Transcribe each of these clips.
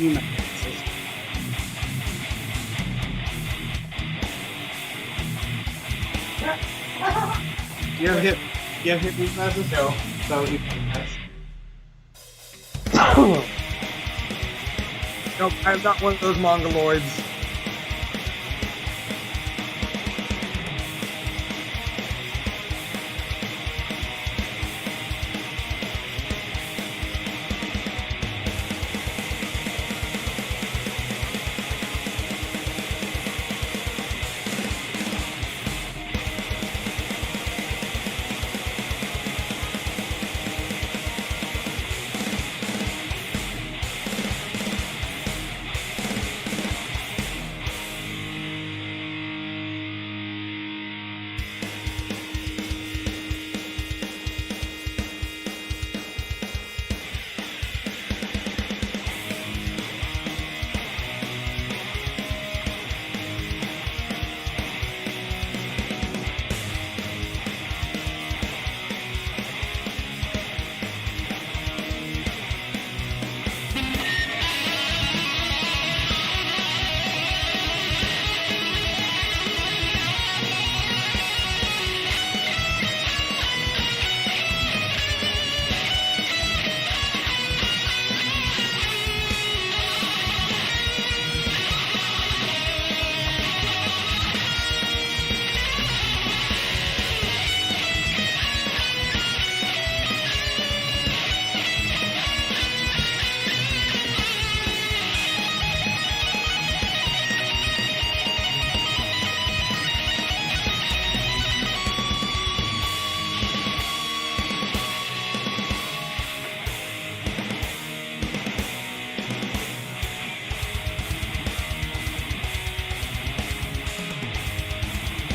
You have hip reflexes? No. So you Nope, I'm not one of those mongoloids.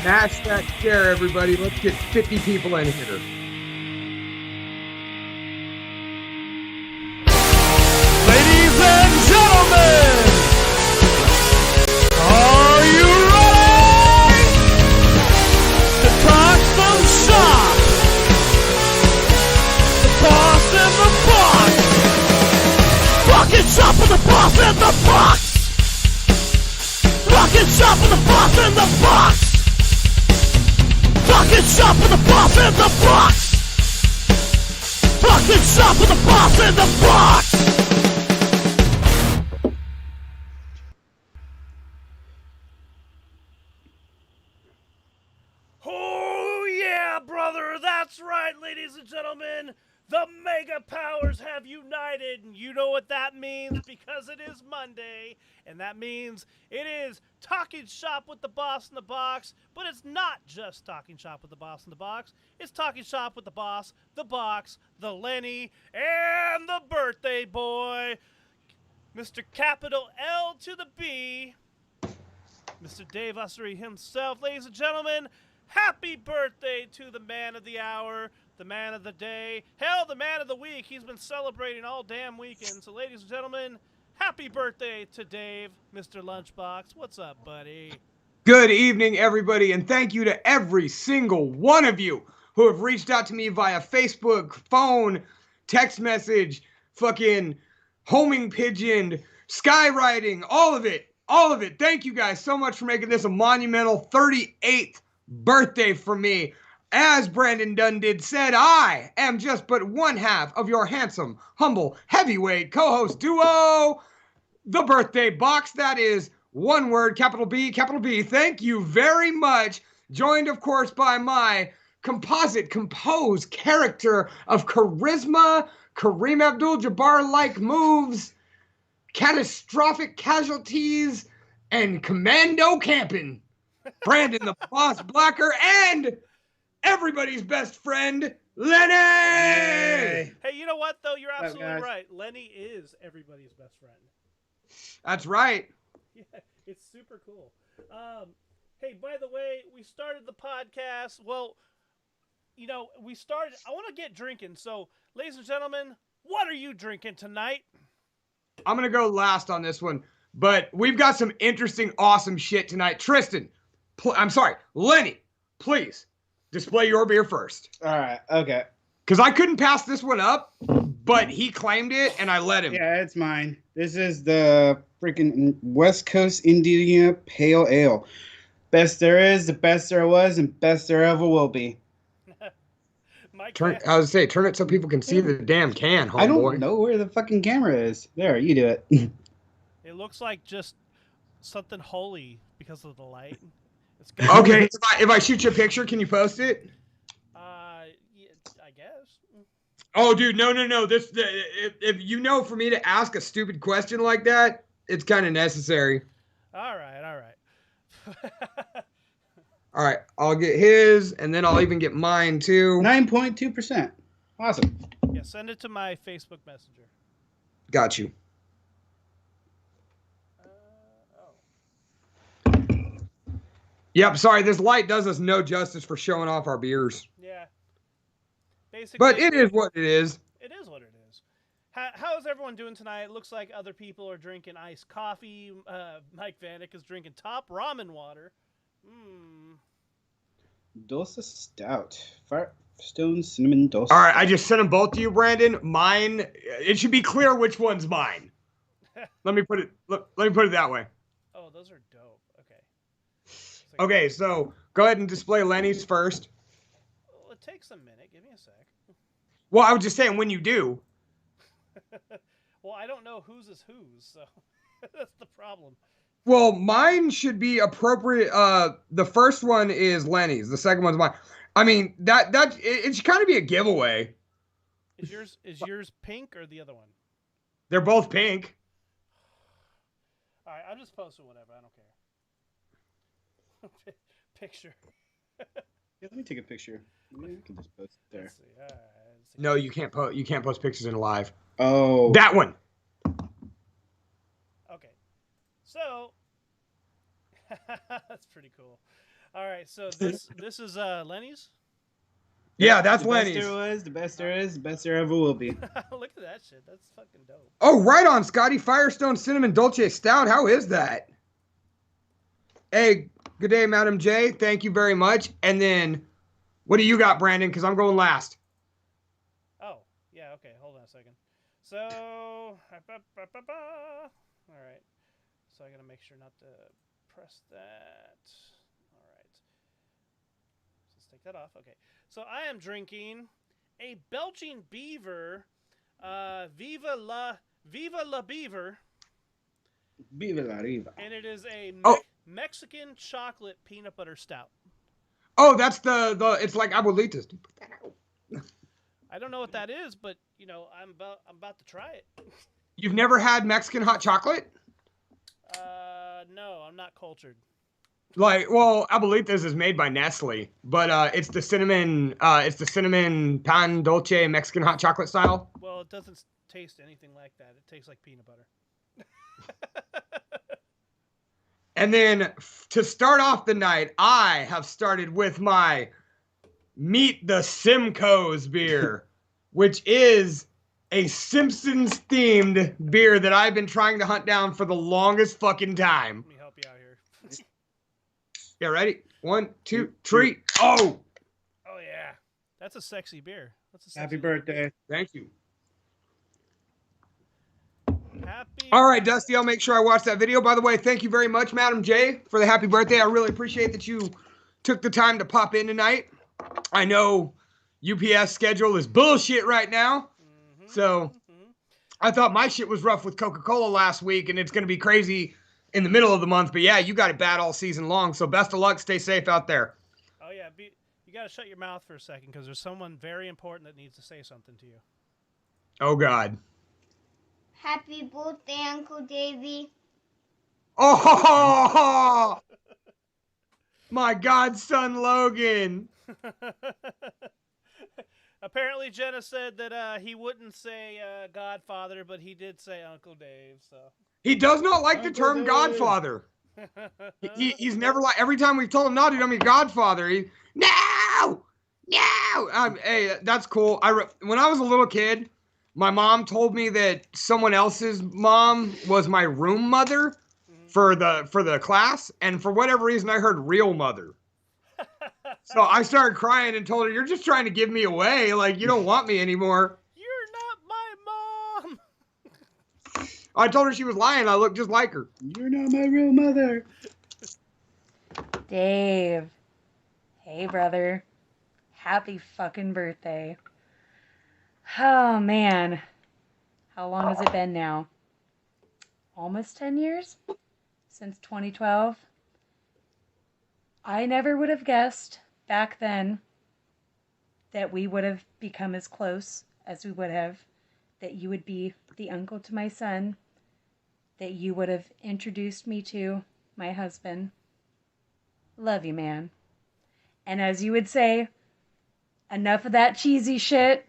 Smash that share, everybody. Let's get 50 people in here. Ladies and gentlemen, are you ready to talk some shop? The boss and the box. Rocket shop with the boss and the box. Rocket shop with the boss and the box. Rocket shop with the boss in the box. Rocket shop with the boss in the box. Oh yeah, brother, that's right, ladies and gentlemen. The Mega Powers have united, and you know what that means because it is Monday, and that means it is Talking Shop with the Boss in the Box, but it's not just Talking Shop with the Boss in the Box. It's Talking Shop with the Boss, the Box, the Lenny, and the birthday boy, Mr. Capital L to the B, Mr. Dave Ussery himself. Ladies and gentlemen, happy birthday to the man of the hour, the man of the day, hell, the man of the week. He's been celebrating all damn weekend. So, ladies and gentlemen, happy birthday to Dave, Mr. Lunchbox. What's up, buddy? Good evening, everybody, and thank you to every single one of you who have reached out to me via Facebook, phone, text message, fucking homing pigeon, skywriting, all of it. All of it. Thank you guys so much for making this a monumental 38th birthday for me. As Brandon Dunn said, I am just but one half of your handsome, humble, heavyweight co-host duo, the birthday box. That is one word, capital B, capital B. Thank you very much. Joined, of course, by my composed character of charisma, Kareem Abdul-Jabbar-like moves, catastrophic casualties, and commando camping. Brandon the Boss Blacker, and everybody's best friend, Lenny! Hey, you know what, though? You're absolutely right. Lenny is everybody's best friend. That's right. Yeah, it's super cool. Hey, by the way, we started the podcast. Well, you know, I want to get drinking. So, ladies and gentlemen, what are you drinking tonight? I'm going to go last on this one, but we've got some interesting, awesome shit tonight. Tristan, Lenny, please display your beer first. All right. Okay. Because I couldn't pass this one up, but he claimed it, and I let him. Yeah, it's mine. This is the freaking West Coast Indiana Pale Ale. Best there is, the best there was, and best there ever will be. Turn it so people can see the damn can, homeboy. I don't know where the fucking camera is. There, you do it. It looks like just something holy because of the light. It's good. Okay, if I shoot you a picture, can you post it? Yeah, I guess. Oh, dude, no. If you know, for me to ask a stupid question like that, it's kind of necessary. All right. All right, I'll get his, and then I'll even get mine, too. 9.2%. Awesome. Yeah, send it to my Facebook Messenger. Got you. Yep, sorry, this light does us no justice for showing off our beers. Yeah. Basically, but it is what it is. It is what it is. How is everyone doing tonight? It looks like other people are drinking iced coffee. Mike Vanek is drinking top ramen water. Dulce Stout. Firestone Cinnamon Dulce. All right, I just sent them both to you, Brandon. Mine, it should be clear which one's mine. Let me put it that way. Oh, those are dope. Okay. Okay, so go ahead and display Lenny's first. Well, it takes a minute. Give me a sec. Well, I was just saying when you do. Well, I don't know whose is whose, so that's the problem. Well, mine should be appropriate. The first one is Lenny's. The second one's mine. I mean, it should kind of be a giveaway. Is yours pink or the other one? They're both pink. All right, I'm just posting whatever. I don't care. Picture. Yeah, let me take a picture. You can just post it there. Let's see. All right, no, you can't post. You can't post pictures in live. Oh, that one. Okay, so that's pretty cool. All right, so this is Lenny's. Yeah, that's the Lenny's. Best there was, the best there is, the best there ever will be. Look at that shit. That's fucking dope. Oh, right on, Scotty. Firestone Cinnamon Dolce Stout. How is that? Hey, good day, Madam J. Thank you very much. And then, what do you got, Brandon? Because I'm going last. Oh, yeah, okay. Hold on a second. So, all right. So I got to make sure not to press that. All right. Let's take that off. Okay. So I am drinking a Belching Beaver, Viva la Beaver. Viva la Riva. And it is a Mexican chocolate peanut butter stout. Oh, that's the it's like abuelitas. Put that out. I don't know what that is, but I'm about to try it. You've never had Mexican hot chocolate? No, I'm not cultured. Like, well, abuelitas is made by Nestle, but it's the cinnamon pan dulce Mexican hot chocolate style. Well, it doesn't taste anything like that. It tastes like peanut butter. And then to start off the night, I have started with my Meet the Simcoes beer, which is a Simpsons-themed beer that I've been trying to hunt down for the longest fucking time. Let me help you out here. Yeah, ready? 1, 2, 3. Oh! Oh, yeah. That's a sexy beer. Happy birthday. Thank you. Happy All right, birthday. Dusty, I'll make sure I watch that video. By the way, thank you very much, Madam J, for the happy birthday. I really appreciate that you took the time to pop in tonight. I know UPS schedule is bullshit right now, so I thought my shit was rough with Coca-Cola last week, and it's going to be crazy in the middle of the month. But yeah, you got it bad all season long, so best of luck. Stay safe out there. Oh, yeah. You got to shut your mouth for a second because there's someone very important that needs to say something to you. Oh, God. Happy birthday, Uncle Davy. Oh, my godson Logan. Apparently, Jenna said that he wouldn't say Godfather, but he did say Uncle Dave. So He does not like the term Dave. Godfather. He's never like, every time we've told him, no, dude, I'm your Godfather. No. Hey, that's cool. When I was a little kid, my mom told me that someone else's mom was my room mother for the class, and for whatever reason, I heard real mother. So I started crying and told her, "You're just trying to give me away. Like, you don't want me anymore." You're not my mom. I told her she was lying. I look just like her. You're not my real mother. Dave. Hey, brother. Happy fucking birthday. Oh, man. How long has it been now? Almost 10 years? Since 2012? I never would have guessed back then that we would have become as close as we would have, that you would be the uncle to my son, that you would have introduced me to my husband. Love you, man. And as you would say, enough of that cheesy shit.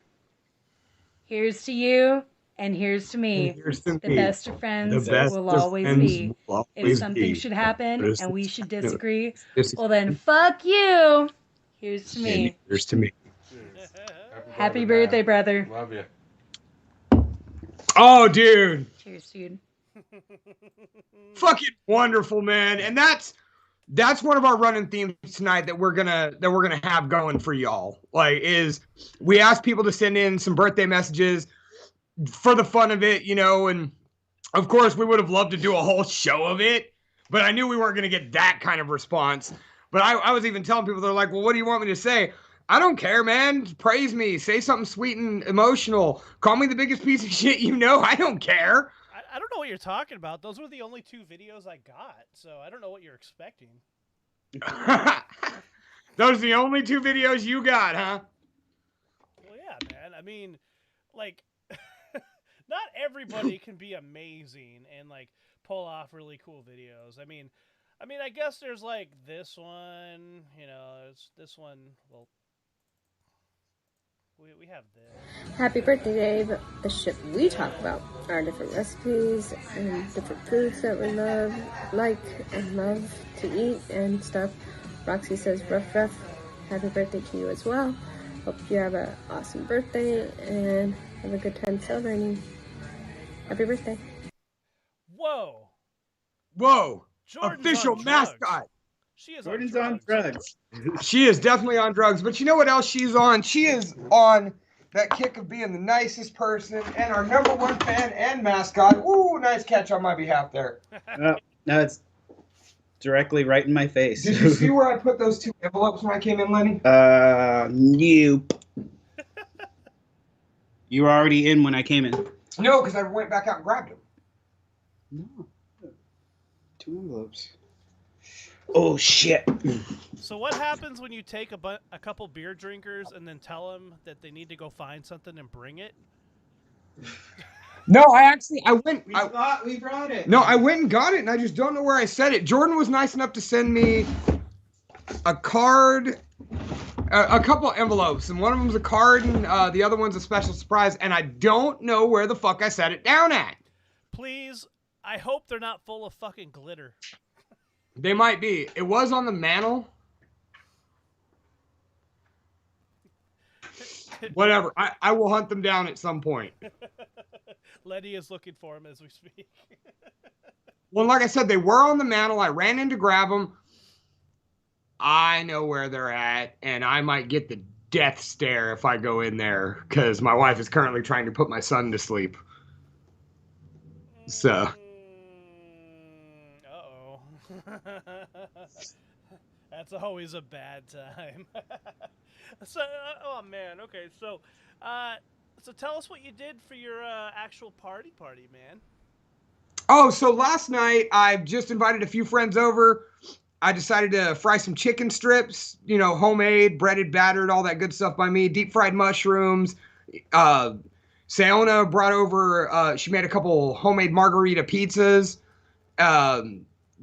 Here's to you, and here's to me. The best of friends will always be. If something should happen and we should disagree, well then fuck you. Here's to me. Here's to me. Happy birthday, brother. Love you. Oh, dude. Cheers, dude. Fucking wonderful, man. And that's one of our running themes tonight that we're gonna have going for y'all. Like, is we ask people to send in some birthday messages for the fun of it, you know, and of course we would have loved to do a whole show of it, but I knew we weren't gonna get that kind of response. But I was even telling people, they're like, well, what do you want me to say? I don't care, man. Praise me. Say something sweet and emotional. Call me the biggest piece of shit you know. I don't care. I don't know what you're talking about. Those were the only 2 videos I got, so I don't know what you're expecting. Those are the only 2 videos you got, huh? Well, yeah, man. I mean, like, not everybody can be amazing and, like, pull off really cool videos. I mean, I guess there's, like, this one, you know, there's this one, well, we have this. Happy birthday, Dave. The shit we talk about are different recipes and different foods that we like and love to eat and stuff. Roxy says, rough. Happy birthday to you as well. Hope you have an awesome birthday and have a good time celebrating. Happy birthday. Whoa. Jordan's Official on drugs. mascot. She is Jordan's on drugs. She is definitely on drugs, but you know what else she's on? She is on that kick of being the nicest person and our #1 fan and mascot. Ooh, nice catch on my behalf there. No, it's directly right in my face. Did you see where I put those 2 envelopes when I came in, Lenny? Nope. You were already in when I came in. No, because I went back out and grabbed them. No. 2 envelopes. Oh, shit. So what happens when you take a couple beer drinkers and then tell them that they need to go find something and bring it? No, I went. We brought it. No, I went and got it, and I just don't know where I set it. Jordan was nice enough to send me a card, a couple envelopes, and one of them's a card, and the other one's a special surprise, and I don't know where the fuck I set it down at. Please, I hope they're not full of fucking glitter. They might be. It was on the mantle. Whatever. I will hunt them down at some point. Letty is looking for him as we speak. Well, like I said, they were on the mantle. I ran in to grab them. I know where they're at, and I might get the death stare if I go in there, because my wife is currently trying to put my son to sleep. So. Uh-oh. That's always a bad time. So, oh man, okay, so tell us what you did for your actual party, man. Oh, so last night I just invited a few friends over. I decided to fry some chicken strips, you know, homemade, breaded, battered, all that good stuff by me. Deep fried mushrooms. Sayona brought over, she made a couple homemade margarita pizzas.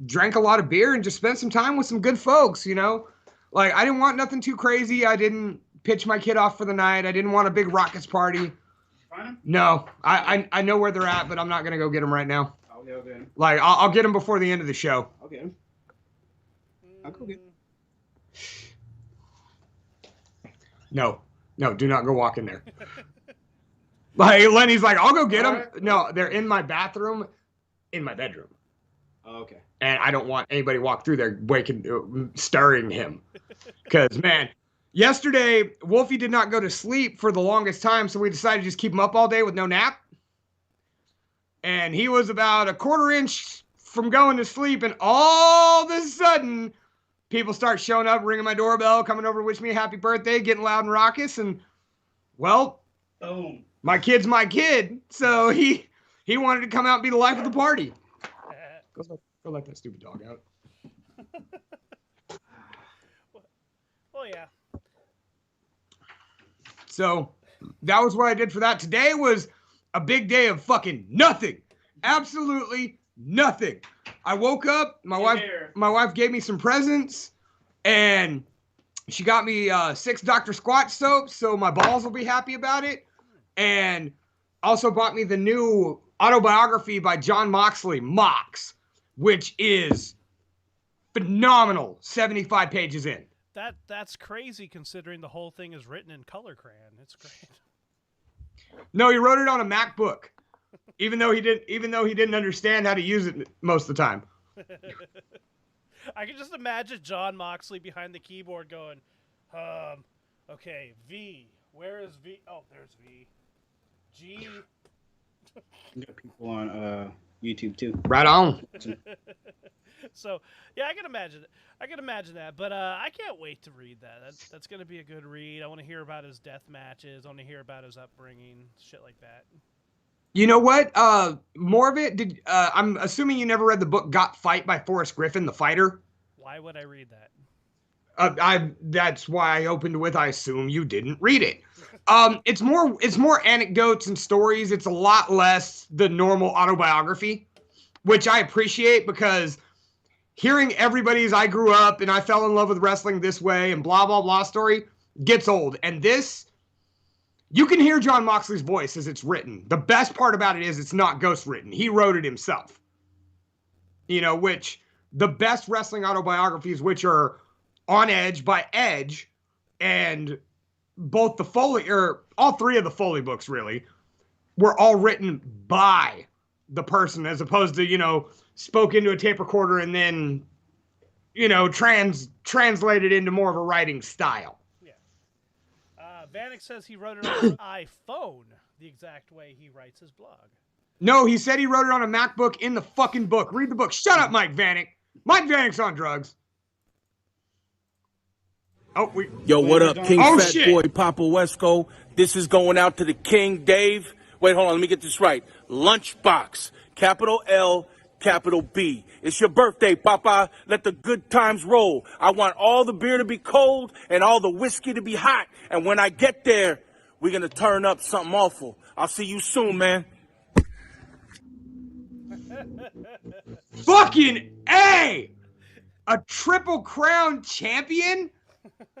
Drank a lot of beer and just spent some time with some good folks, you know. Like, I didn't want nothing too crazy. I didn't pitch my kid off for the night. I didn't want a big rockets party. No, I know where they're at, but I'm not going to go get them right now. Okay. Like, I'll get them before the end of the show. Okay. I'll go get them. No, do not go walk in there. Like, Lenny's like, I'll go get them. No, they're in my bathroom, in my bedroom. Oh, okay. And I don't want anybody walk through there stirring him. Because, man, yesterday, Wolfie did not go to sleep for the longest time, so we decided to just keep him up all day with no nap. And he was about a quarter inch from going to sleep, and all of a sudden, people start showing up, ringing my doorbell, coming over to wish me a happy birthday, getting loud and raucous, and, well, boom. My kid's my kid, so he wanted to come out and be the life of the party. Go let that stupid dog out. Well, yeah. So that was what I did for that. Today was a big day of fucking nothing. Absolutely nothing. I woke up, my wife gave me some presents, and she got me 6 Dr. Squatch soaps, so my balls will be happy about it. And also bought me the new autobiography by John Moxley, Mox, which is phenomenal. 75 pages in. That's crazy considering the whole thing is written in color crayon. It's great. No, he wrote it on a MacBook. Even though he didn't understand how to use it most of the time. I can just imagine John Moxley behind the keyboard going, okay, V. Where is V? Oh, there's V. G. You got people on YouTube too. Right on. So yeah, I can imagine that. But I can't wait to read that. That's gonna be a good read. I want to hear about his death matches. I want to hear about his upbringing, shit like that. You know what? More of it. I'm assuming you never read the book "Got Fight" by Forrest Griffin, the fighter. Why would I read that? That's why I opened with, I assume you didn't read it. It's more anecdotes and stories. It's a lot less the normal autobiography, which I appreciate, because hearing everybody's "I grew up and I fell in love with wrestling this way" and blah, blah, blah story gets old. And this, you can hear John Moxley's voice as it's written. The best part about it is it's not ghost written. He wrote it himself. You know, which the best wrestling autobiographies, which are On Edge by Edge, and both the Foley, or all 3 of the Foley books really, were all written by the person, as opposed to, you know, spoke into a tape recorder and then, you know, translated into more of a writing style. Yeah. Vanek says he wrote it on his iPhone, the exact way he writes his blog. No, he said he wrote it on a MacBook in the fucking book. Read the book. Shut up, Mike Vanek. Mike Vanek's on drugs. Oh, Yo, what up, King Fat shit. Boy Papa Wesco? This is going out to the King Dave. Wait, hold on, let me get this right. LunchBox, capital L, capital B. It's your birthday, Papa. Let the good times roll. I want all the beer to be cold and all the whiskey to be hot. And when I get there, we're going to turn up something awful. I'll see you soon, man. Fucking A! A Triple Crown champion?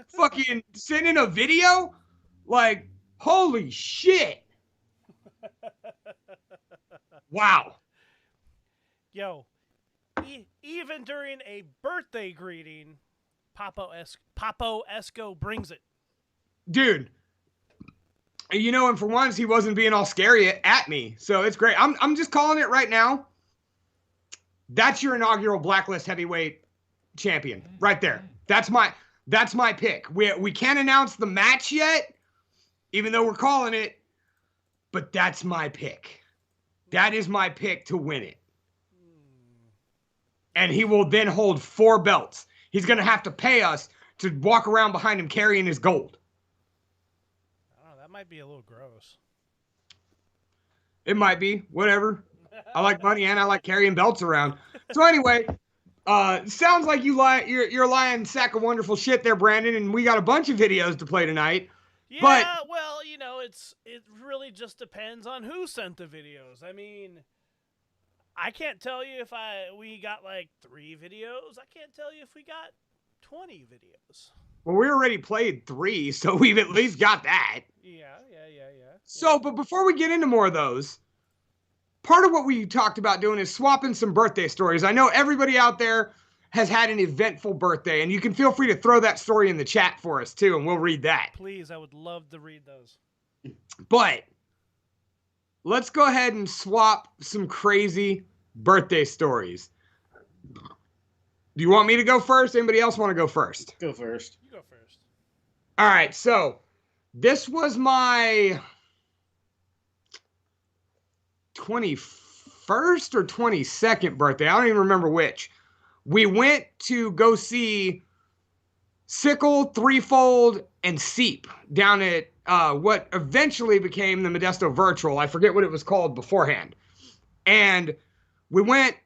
Fucking sending a video? Like, holy shit. Wow. Yo, even during a birthday greeting, Papo Esco brings it. Dude. You know, and for once, he wasn't being all scary at me. So it's great. I'm just calling it right now. That's your inaugural Blacklist heavyweight champion right there. That's my pick. We can't announce the match yet, even though we're calling it, but that's my pick. That is my pick to win it. And he will then hold 4 belts. He's going to have to pay us to walk around behind him carrying his gold. Oh, that might be a little gross. It might be. Whatever. I like money and I like carrying belts around. So anyway, sounds like you're a lying sack of wonderful shit there, Brandon, and we got a bunch of videos to play tonight. Yeah, but, well, you know, it really just depends on who sent the videos. I mean, I can't tell you if we got like 3 videos. I can't tell you if we got 20 videos. Well, we already played 3, so we've at least got that. Yeah. So, but before we get into more of those, part of what we talked about doing is swapping some birthday stories. I know everybody out there has had an eventful birthday, and you can feel free to throw that story in the chat for us too, and we'll read that. Please, I would love to read those. But let's go ahead and swap some crazy birthday stories. Do you want me to go first? Anybody else want to go first? Go first. You go first. All right, so this was my 21st or 22nd birthday. I don't even remember which. We went to go see Sickle, Threefold, and Seep down at what eventually became the Modesto Virtual. I forget what it was called beforehand. And we went,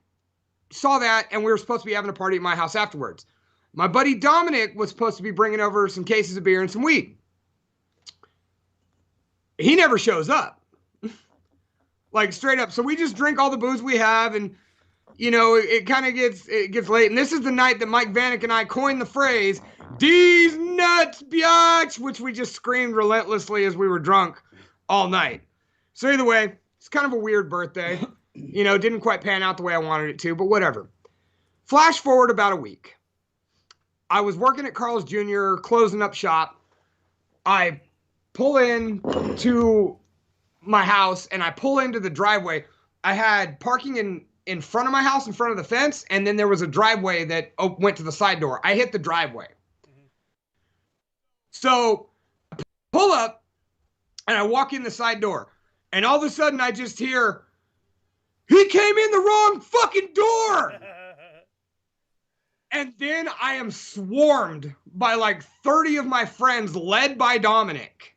saw that, and we were supposed to be having a party at my house afterwards. My buddy Dominic was supposed to be bringing over some cases of beer and some weed. He never shows up. Like, straight up. So we just drink all the booze we have, and, you know, it kind of gets late. And this is the night that Mike Vanek and I coined the phrase, "These nuts, biatch," which we just screamed relentlessly as we were drunk all night. So either way, it's kind of a weird birthday. You know, didn't quite pan out the way I wanted it to, but whatever. Flash forward about a week. I was working at Carl's Jr., closing up shop. I pull in to my house, and I pull into the driveway. I had parking in front of my house, in front of the fence, and then there was a driveway that went to the side door. I hit the driveway. So I pull up, and I walk in the side door, and all of a sudden I just hear, "He came in the wrong fucking door!" And then I am swarmed by like 30 of my friends, led by Dominic.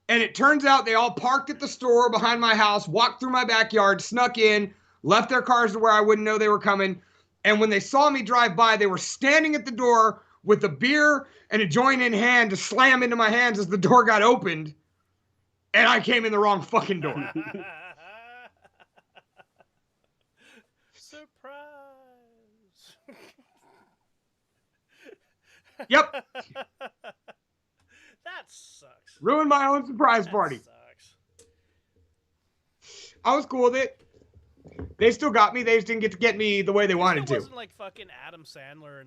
And it turns out they all parked at the store behind my house, walked through my backyard, snuck in, left their cars to where I wouldn't know they were coming. And when they saw me drive by, they were standing at the door with a beer and a joint in hand to slam into my hands as the door got opened. And I came in the wrong fucking door. Surprise. Yep. That sucks. Ruined my own surprise party. Sucks. I was cool with it. They still got me. They just didn't get to get me the way they wanted to. It wasn't like fucking Adam Sandler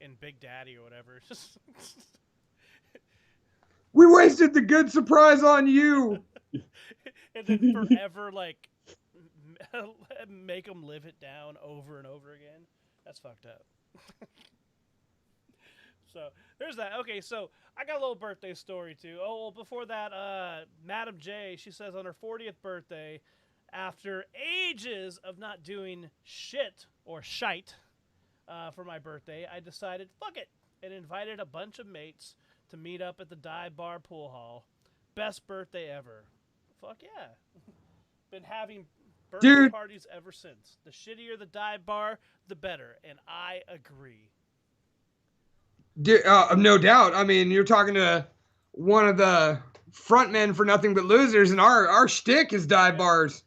in Big Daddy or whatever. Just We wasted the good surprise on you. and then forever like make them live it down over and over again. That's fucked up. So there's that. Okay, so I got a little birthday story too. Oh, well, before that, Madam J, she says on her 40th birthday, after ages of not doing shit or shite for my birthday, I decided, fuck it, and invited a bunch of mates to meet up at the dive bar pool hall. Best birthday ever. Fuck yeah. Been having birthday parties ever since. The shittier the dive bar, the better, and I agree. No doubt. I mean, you're talking to one of the frontmen for Nothing But Losers, and our shtick is dive bars.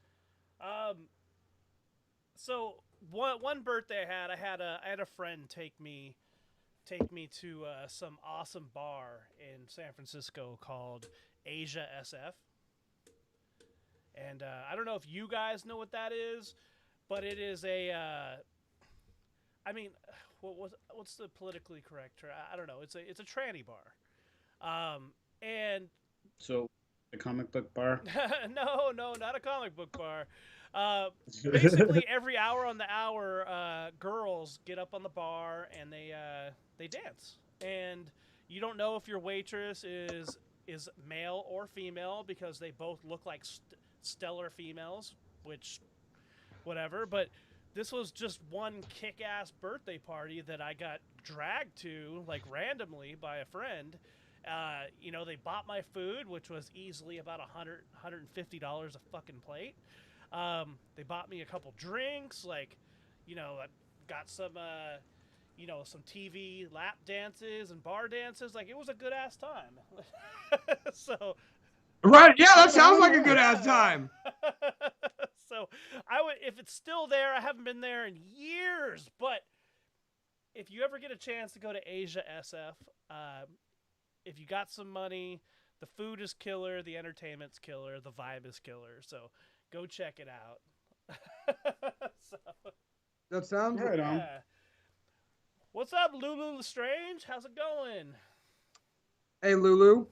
So one birthday I had a friend take me to some awesome bar in San Francisco called Asia SF. And I don't know if you guys know what that is, but it is a I mean, what's the politically correct term? I don't know. It's a tranny bar. And so a comic book bar? No, not a comic book bar. Basically, every hour on the hour, girls get up on the bar and they dance. And you don't know if your waitress is male or female because they both look like stellar females, which whatever. But this was just one kick-ass birthday party that I got dragged to, like, randomly by a friend. You know, they bought my food, which was easily about $150 a fucking plate. They bought me a couple drinks, like, you know, I got some, you know, some TV lap dances and bar dances. Like, it was a good-ass time. So... Right, yeah, that sounds like a good-ass time. So I would, if it's still there, I haven't been there in years, but if you ever get a chance to go to Asia SF, if you got some money, the food is killer, the entertainment's killer, the vibe is killer. So go check it out. So, that sounds right on. Yeah. What's up, Lulu Lestrange? How's it going? Hey, Lulu.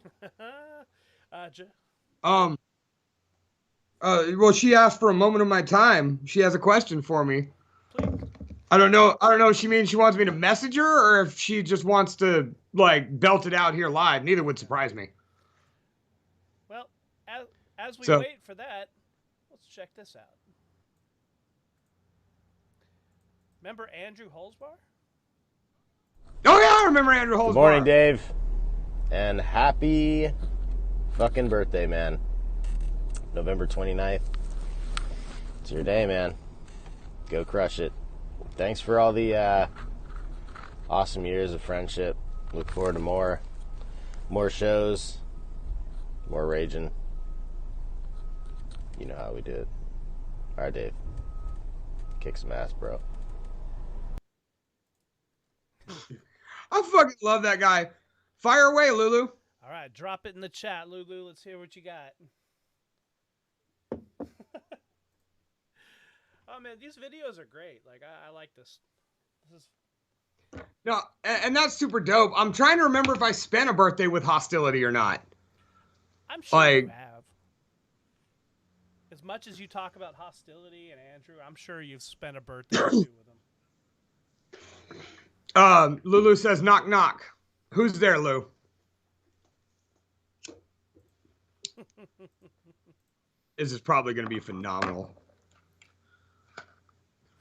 Well, she asked for a moment of my time. She has a question for me. Please. I don't know if she means she wants me to message her or if she just wants to like belt it out here live. Neither would surprise me. Well, as we So- wait for that, let's check this out. Remember Andrew Holzbar? Oh yeah, I remember Andrew Holzbar. Good morning, Dave. And happy fucking birthday, man. November 29th. It's your day, man. Go crush it. Thanks for all the awesome years of friendship. Look forward to more shows, more raging. You know how we do it. All right, Dave. Kick some ass, bro. I fucking love that guy. Fire away, Lulu. All right, drop it in the chat, Lulu. Let's hear what you got. Oh man, these videos are great. Like I like this. This is No, and that's super dope. I'm trying to remember if I spent a birthday with hostility or not. I'm sure Like- you have. As much as you talk about hostility and Andrew, I'm sure you've spent a birthday or two with him. Lulu says, knock, knock. Who's there, Lou? This is probably going to be phenomenal. Have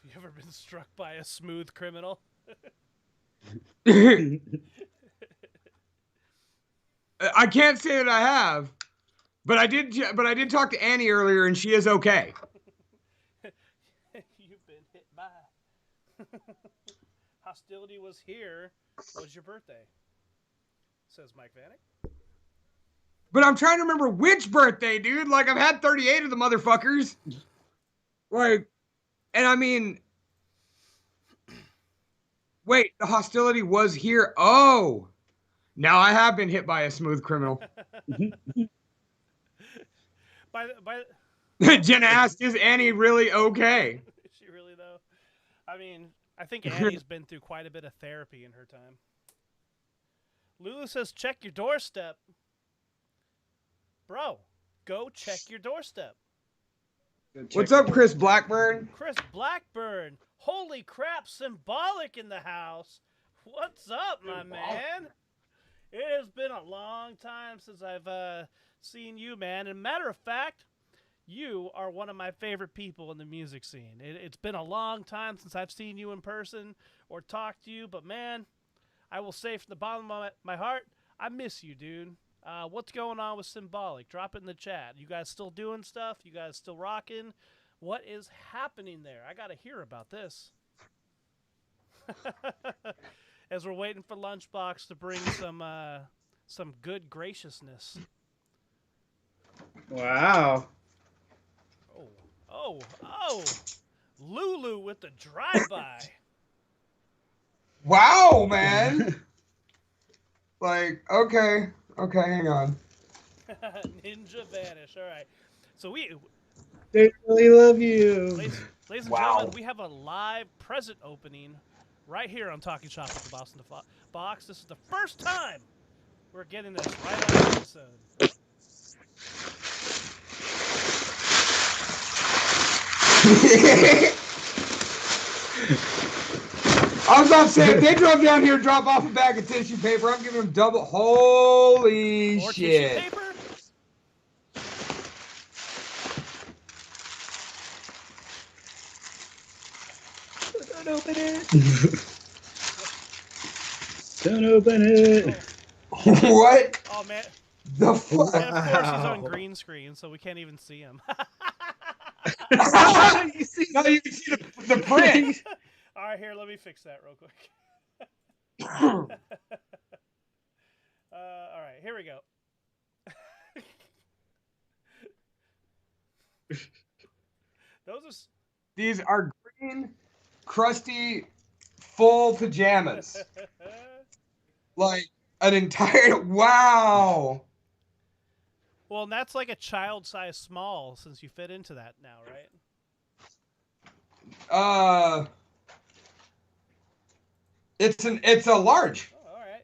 you ever been struck by a smooth criminal? I can't say that I have, but I did talk to Annie earlier, and she is okay. You've been hit by. Hostility was here. Was your birthday? Says Mike Vanek. But I'm trying to remember which birthday, dude. Like, I've had 38 of the motherfuckers. Like, and I mean, wait, the hostility was here. Oh, now I have been hit by a smooth criminal. Jenna asked, is Annie really okay? Is she really, though? I mean, I think Annie's been through quite a bit of therapy in her time. Lulu says, check your doorstep. Bro, go check your doorstep. What's up, Chris Blackburn? Chris Blackburn. Holy crap, Symbolic in the house. What's up, my man? It has been a long time since I've seen you, man. And matter of fact, you are one of my favorite people in the music scene. It's been a long time since I've seen you in person or talked to you, but man, I will say from the bottom of my heart, I miss you, dude. What's going on with Symbolic? Drop it in the chat. You guys still doing stuff? You guys still rocking? What is happening there? I got to hear about this. As we're waiting for Lunchbox to bring some good graciousness. Wow. Oh. Lulu with the drive-by. Wow, man. Like, okay, hang on. Ninja vanish. All right. So They really love you. ladies and gentlemen, we have a live present opening right here on Talking Shop with the Boston Box. This is the first time we're getting this right on the episode. I was about to say, if they drove down here and drop off a bag of tissue paper, I'm giving them double. Holy More shit. tissue paper? Don't open it. Don't open it. What Oh, man. the fuck? And of course, he's on green screen, so we can't even see him. You see, Now you can see the print. All right, here, let me fix that real quick. All right, here we go. These are green, crusty, full pajamas. Like an entire. Wow. Well, and that's like a child size small since you fit into that now, right? It's a large. Oh, all right.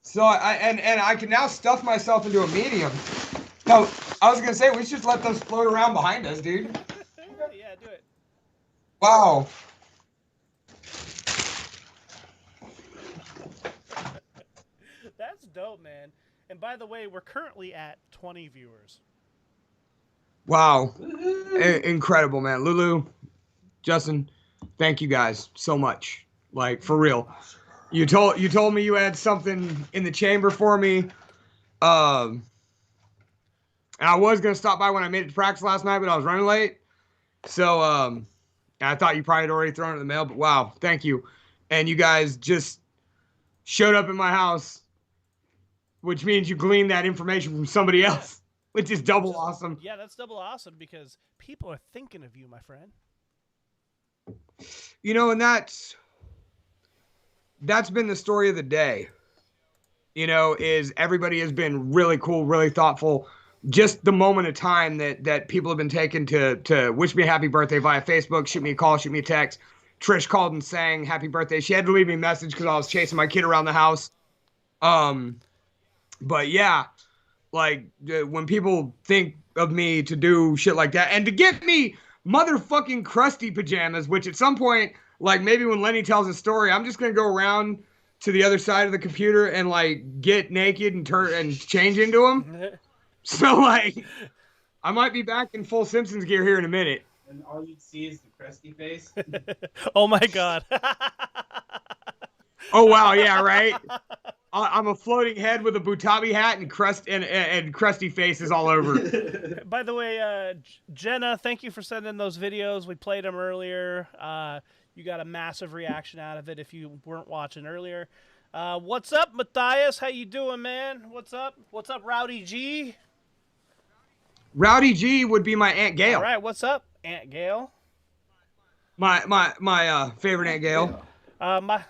So I can now stuff myself into a medium. No, I was gonna say we should just let those float around behind us, dude. Yeah, do it. Wow. dope, man. And by the way, we're currently at 20 viewers. Wow. Incredible, man. Lulu, Justin, thank you guys so much. Like, for real. You told me you had something in the chamber for me. And I was gonna stop by when I made it to practice last night, but I was running late. So I thought you probably had already thrown it in the mail, but wow, thank you. And you guys just showed up in my house, which means you gleaned that information from somebody else, which is double awesome. Yeah, that's double awesome because people are thinking of you, my friend. You know, and that's been the story of the day. You know, is everybody has been really cool, really thoughtful. Just the moment of time that people have been taking to wish me a happy birthday via Facebook, shoot me a call, shoot me a text. Trish called and sang happy birthday. She had to leave me a message because I was chasing my kid around the house. But yeah, like when people think of me to do shit like that and to get me motherfucking crusty pajamas, which at some point, like maybe when Lenny tells a story, I'm just gonna go around to the other side of the computer and like get naked and change into them. So like, I might be back in full Simpsons gear here in a minute. And all you'd see is the crusty face. Oh my god. Oh wow, yeah, right. I'm a floating head with a Butabi hat and crusty faces all over. By the way, Jenna, thank you for sending those videos. We played them earlier. You got a massive reaction out of it if you weren't watching earlier. What's up, Matthias? How you doing, man? What's up? What's up, Rowdy G? Rowdy G would be my Aunt Gail. All right, what's up, Aunt Gail? My favorite Aunt Gail. Mike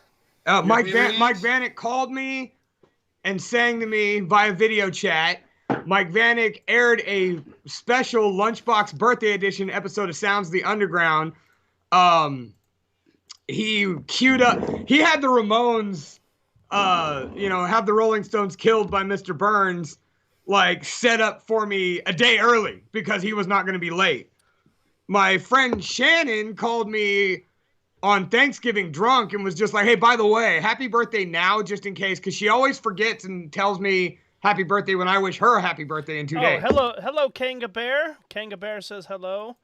Vanek called me and sang to me via video chat. Mike Vanek aired a special Lunchbox birthday edition episode of Sounds of the Underground. He queued up. He had the Ramones, have the Rolling Stones killed by Mr. Burns, like set up for me a day early because he was not going to be late. My friend Shannon called me on Thanksgiving drunk and was just like, hey, by the way, happy birthday now, just in case, because she always forgets and tells me happy birthday when I wish her a happy birthday in 2 days. Hello, Kanga Bear. Kanga Bear says hello.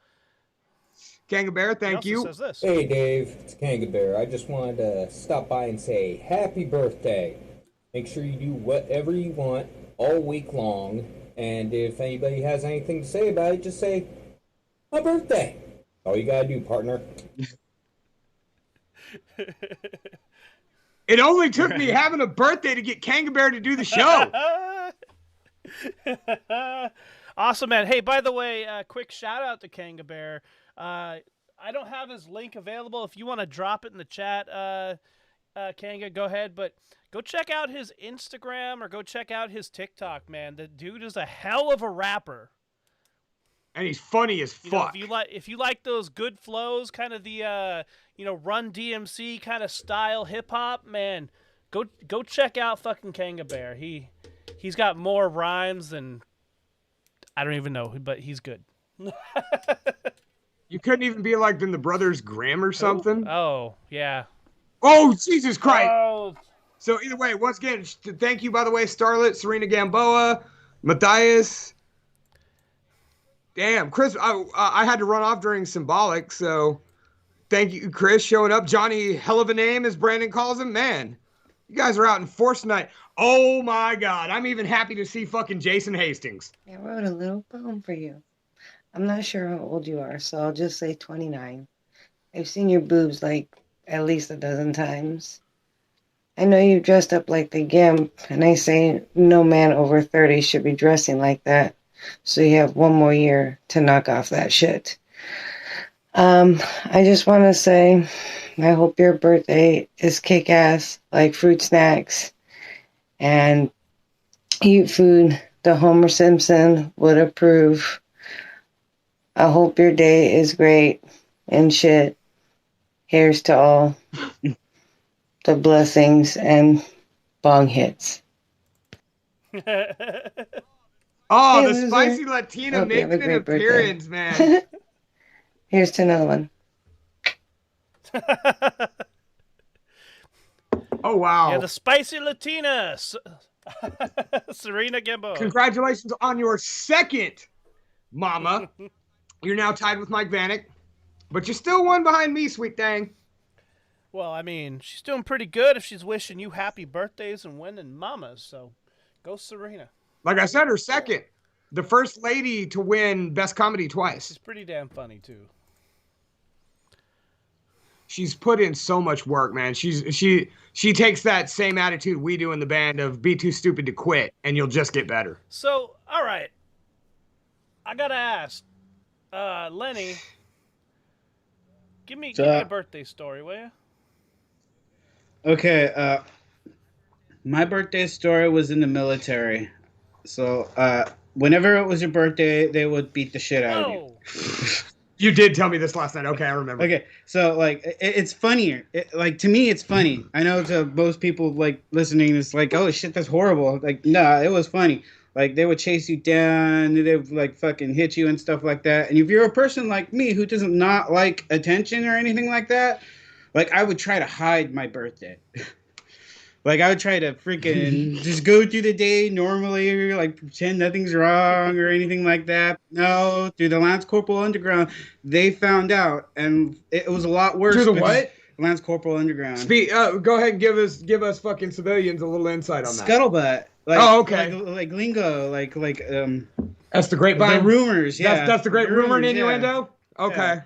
Kanga Bear, thank you. Says this. Hey, Dave, it's Kanga Bear. I just wanted to stop by and say happy birthday. Make sure you do whatever you want all week long, and if anybody has anything to say about it, just say, my birthday. All you gotta do, partner. It only took me having a birthday to get Kanga Bear to do the show. Awesome, man. Hey, by the way, quick shout out to Kanga Bear. I don't have his link available. If you want to drop it in the chat, Kanga, go ahead. But go check out his Instagram or go check out his TikTok, man. The dude is a hell of a rapper. And he's funny as fuck. If you like those good flows, kind of the Run DMC kind of style hip hop, man, go check out fucking Kanga Bear. He's got more rhymes than I don't even know, but he's good. You couldn't even be like the Brothers Grimm or something. Oh yeah. Oh Jesus Christ! Oh. So either way, once again, thank you by the way, Starlet, Serena Gamboa, Matthias. Damn, Chris, I had to run off during Symbolic, so thank you, Chris, showing up. Johnny, hell of a name, as Brandon calls him. Man, you guys are out in force tonight. Oh, my God. I'm even happy to see fucking Jason Hastings. I wrote a little poem for you. I'm not sure how old you are, so I'll just say 29. I've seen your boobs like at least a dozen times. I know you dressed up like the Gimp, and I say no man over 30 should be dressing like that. So you have one more year to knock off that shit. I just want to say, I hope your birthday is kick-ass, like fruit snacks, and eat food the Homer Simpson would approve. I hope your day is great and shit. Here's to all the blessings and bong hits. Oh, Hey, the loser. spicy Latina Hope you have a making an great birthday. appearance, man. Here's to another one. Oh, wow. Yeah, the spicy Latina. Serena Gimbo. Congratulations on your second, mama. You're now tied with Mike Vanek, but you're still one behind me, sweet thing. Well, I mean, she's doing pretty good if she's wishing you happy birthdays and winning mamas. So, go Serena. Like I said, her second. The first lady to win Best Comedy twice. She's pretty damn funny, too. She's put in so much work, man. She takes that same attitude we do in the band of be too stupid to quit, and you'll just get better. So, all right. I got to ask, Lenny, give me a birthday story, will you? Okay, my birthday story was in the military. So, whenever it was your birthday, they would beat the shit out of you. You did tell me this last night. Okay, I remember. Okay, so, like, it's funnier. To me, it's funny. I know to most people, like, listening, it's like, oh, shit, that's horrible. Like, nah, it was funny. Like, they would chase you down, they would, like, fucking hit you and stuff like that. And if you're a person like me who doesn't not like attention or anything like that, like, I would try to hide my birthday. Like, I would try to freaking just go through the day normally, like, pretend nothing's wrong or anything like that. No, through the Lance Corporal Underground, they found out, and it was a lot worse. Through the what? Lance Corporal Underground. Go ahead and give us fucking civilians a little insight on that. Scuttlebutt. Like, oh, okay. Like lingo, like that's the grapevine. The rumors, yeah. That's the great rumor and yeah. innuendo. Okay. Yeah.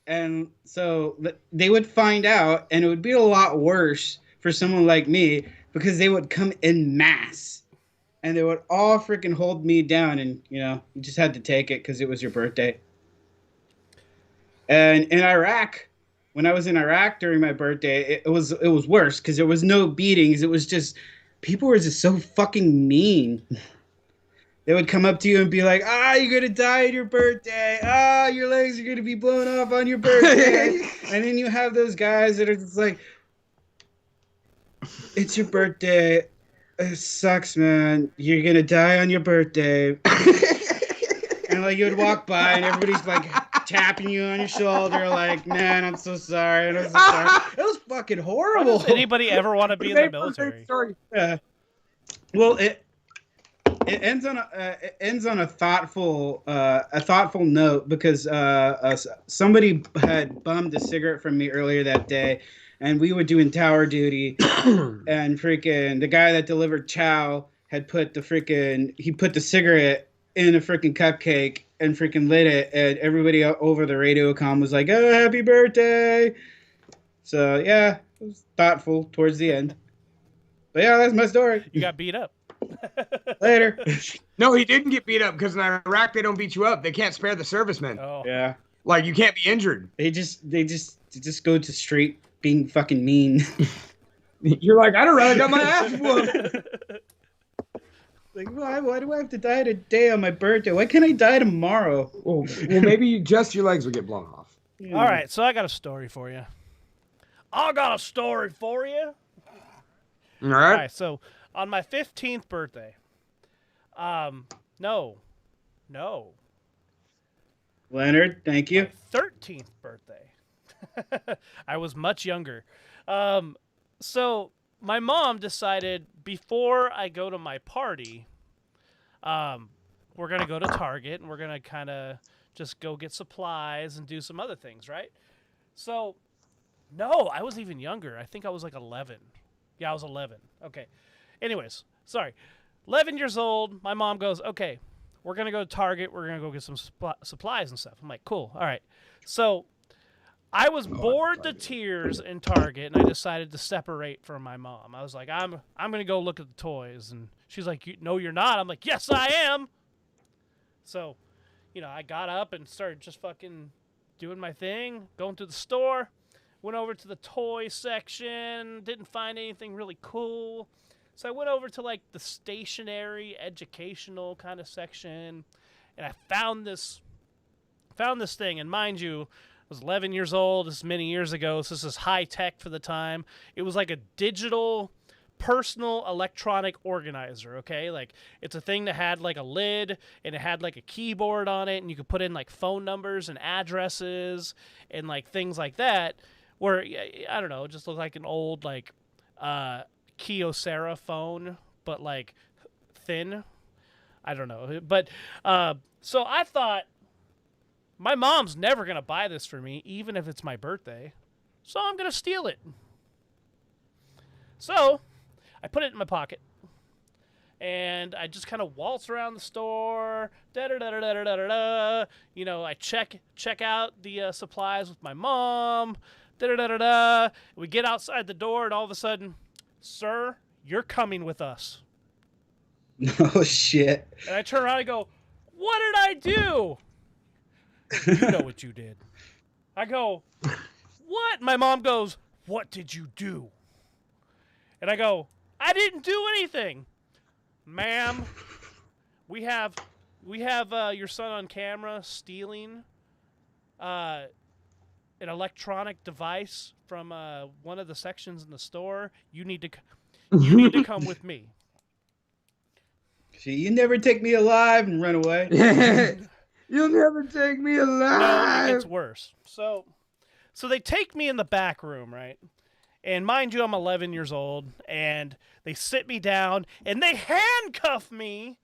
And so they would find out, and it would be a lot worse for someone like me because they would come in mass, and they would all freaking hold me down, and you just had to take it because it was your birthday. And in Iraq, when I was in Iraq during my birthday, it was worse because there was no beatings. It was just people were just so fucking mean. They would come up to you and be like, you're going to die on your birthday. Your legs are going to be blown off on your birthday. And then you have those guys that are just like, it's your birthday. It sucks, man. You're going to die on your birthday. And like you would walk by and everybody's like tapping you on your shoulder like, man, I'm so sorry. And I'm so sorry. It was fucking horrible. Does anybody ever want to be in the military? Well, it ends on a thoughtful note because somebody had bummed a cigarette from me earlier that day, and we were doing tower duty, and freaking the guy that delivered chow had put the cigarette in a freaking cupcake and freaking lit it, and everybody over the radio comm was like, "Oh, happy birthday!" So yeah, it was thoughtful towards the end. But yeah, that's my story. You got beat up. Later. No, he didn't get beat up because in Iraq they don't beat you up. They can't spare the servicemen. Oh. Yeah. Like you can't be injured. They just go to straight being fucking mean. You're like, I'd rather got my ass whooped. Like, why do I have to die today on my birthday? Why can't I die tomorrow? Well, maybe just your legs would get blown off. Yeah. All right, so I got a story for you. All right, so on my 15th birthday, no. Leonard, thank you. My 13th birthday. I was much younger. So my mom decided before I go to my party, we're going to go to Target and we're going to kind of just go get supplies and do some other things, right? So, no, I was even younger. I think I was like 11. Yeah, I was 11. Okay. Anyways, sorry. 11 years old, my mom goes, okay, we're going to go to Target. We're going to go get some supplies and stuff. I'm like, cool. All right. So I was bored to tears in Target, and I decided to separate from my mom. I was like, I'm going to go look at the toys. And she's like, no, you're not. I'm like, yes, I am. So, I got up and started just fucking doing my thing, going to the store. Went over to the toy section, didn't find anything really cool. So I went over to like the stationary, educational kind of section, and I found this thing. And mind you, I was 11 years old. This is many years ago. So this is high tech for the time. It was like a digital personal electronic organizer, okay? Like it's a thing that had like a lid and it had like a keyboard on it, and you could put in like phone numbers and addresses and like things like that. Where, I don't know, it just looked like an old, like, Kyocera phone, but like thin. I don't know. But so I thought my mom's never going to buy this for me, even if it's my birthday. So I'm going to steal it. So I put it in my pocket. And I just kind of waltz around the store. Da-da-da-da-da-da-da-da. You know, I check out the supplies with my mom. Da-da-da-da-da. We get outside the door, and all of a sudden, sir, you're coming with us. Oh, shit. And I turn around and go, what did I do? You know what you did. I go, what? My mom goes, what did you do? And I go, I didn't do anything. Ma'am, we have your son on camera stealing an electronic device from one of the sections in the store. You need to come with me. See, you never take me alive and run away. You'll never take me alive. No, it gets worse. So they take me in the back room, right? And mind you, I'm 11 years old, and they sit me down, and they handcuff me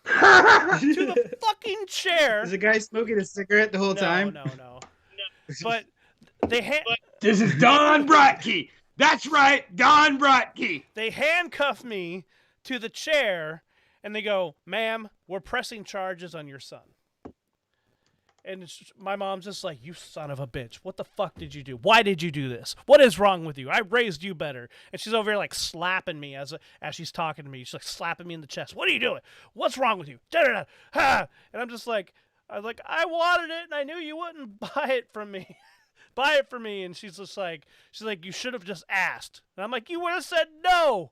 to the fucking chair. Is the guy smoking a cigarette the whole time? No. But This is Don Bratke. That's right, Don Bratke. They handcuff me to the chair, and they go, ma'am, we're pressing charges on your son. And my mom's just like, you son of a bitch. What the fuck did you do? Why did you do this? What is wrong with you? I raised you better. And she's over here like slapping me as she's talking to me. She's like slapping me in the chest. What are you doing? What's wrong with you? Da-da-da. Ha! And I was like, I wanted it and I knew you wouldn't buy it from me. Buy it for me. And she's like, you should have just asked. And I'm like, you would have said no.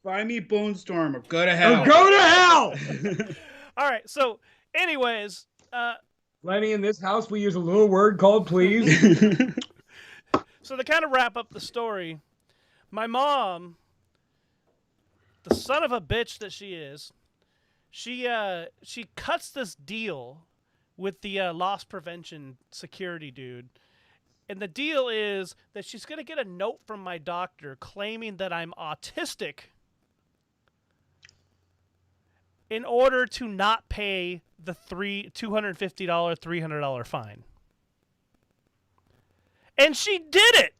Buy me Bone Storm or go to hell. Or go to hell. All right. So anyways, Lenny, in this house, we use a little word called please. So to kind of wrap up the story, my mom, the son of a bitch that she is, she cuts this deal with the loss prevention security dude. And the deal is that she's going to get a note from my doctor claiming that I'm autistic in order to not pay the $250, $300 fine. And she did it.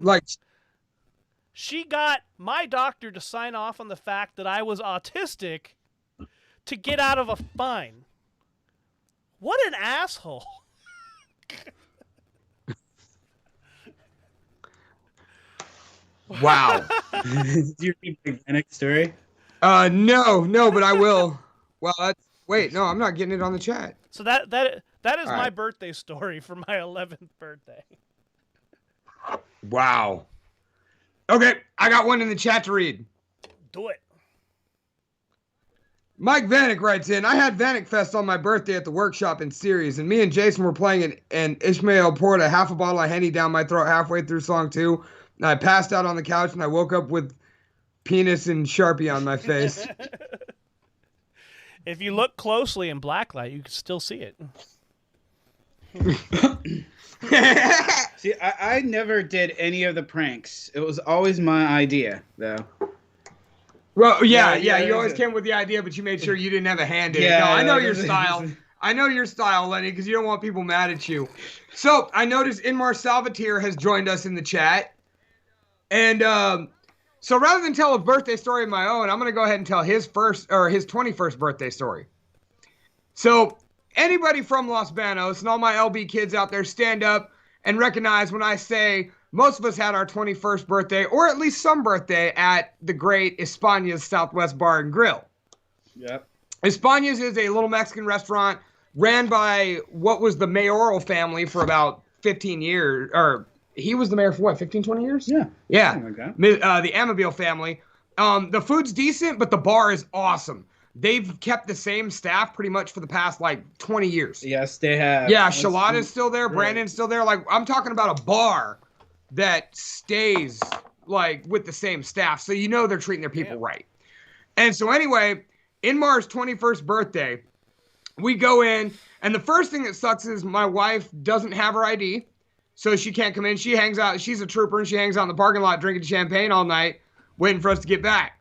She got my doctor to sign off on the fact that I was autistic to get out of a fine. What an asshole. Wow. Do you read the Vanek story? No, but I will. Well, no, I'm not getting it on the chat. So that is All my right. birthday story for my 11th birthday. Wow. Okay, I got one in the chat to read. Do it. Mike Vanek writes in, I had Vanek Fest on my birthday at the workshop in Ceres, and me and Jason were playing it, and Ishmael poured a half a bottle of Henny down my throat halfway through song 2, and I passed out on the couch, and I woke up with penis and Sharpie on my face. If you look closely in blacklight, you can still see it. See, I never did any of the pranks. It was always my idea, though. Well, yeah, you there's always a- came with the idea, but you made sure you didn't have a hand in it. Yeah, No, I know like, your there's a- style. I know your style, Lenny, because you don't want people mad at you. So, I noticed Inmar Salvatierre has joined us in the chat. And so rather than tell a birthday story of my own, I'm going to go ahead and tell his 21st birthday story. So, anybody from Los Banos and all my LB kids out there, stand up and recognize when I say most of us had our 21st birthday, or at least some birthday, at the great España's Southwest Bar and Grill. Yep. España's is a little Mexican restaurant ran by what was the mayoral family for about 15 years, or he was the mayor for what, 15, 20 years? Yeah. Yeah. Something like that. The Amabile family. The food's decent, but the bar is awesome. They've kept the same staff pretty much for the past, 20 years. Yes, they have. Yeah, That's- Shalada's still there. Right. Brandon's still there. I'm talking about a bar that stays, with the same staff. So you know they're treating their people right. And so anyway, Inmar's 21st birthday, we go in, and the first thing that sucks is my wife doesn't have her ID, so she can't come in. She hangs out. She's a trooper, and she hangs out in the parking lot drinking champagne all night waiting for us to get back.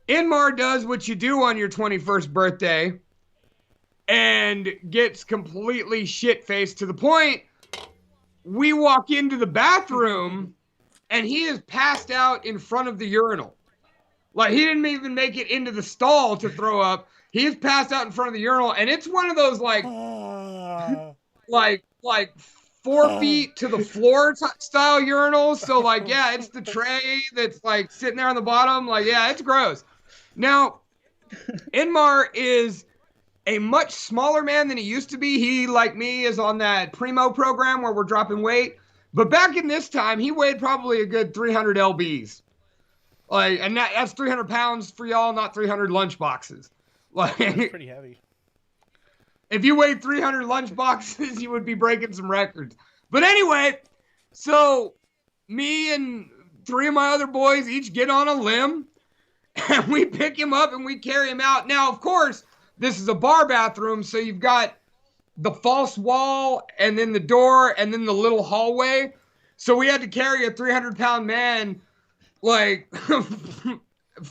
Inmar does what you do on your 21st birthday and gets completely shit-faced to the point we walk into the bathroom and he is passed out in front of the urinal. Like, he didn't even make it into the stall to throw up. He is passed out in front of the urinal, and it's one of those, like 4 feet to the floor style urinals. So, like, yeah, it's the tray that's, like, sitting there on the bottom. Like, yeah, it's gross. Now, Inmar is a much smaller man than he used to be. He, like me, is on that Primo program where we're dropping weight. But back in this time, he weighed probably a good 300 lbs. Like, and that's 300 pounds for y'all, not 300 lunchboxes. Like, that's pretty heavy. If you weighed 300 lunchboxes, you would be breaking some records. But anyway, so me and 3 of my other boys each get on a limb, and we pick him up and we carry him out. Now, of course, this is a bar bathroom, so you've got the false wall and then the door and then the little hallway. So we had to carry a 300-pound man, like,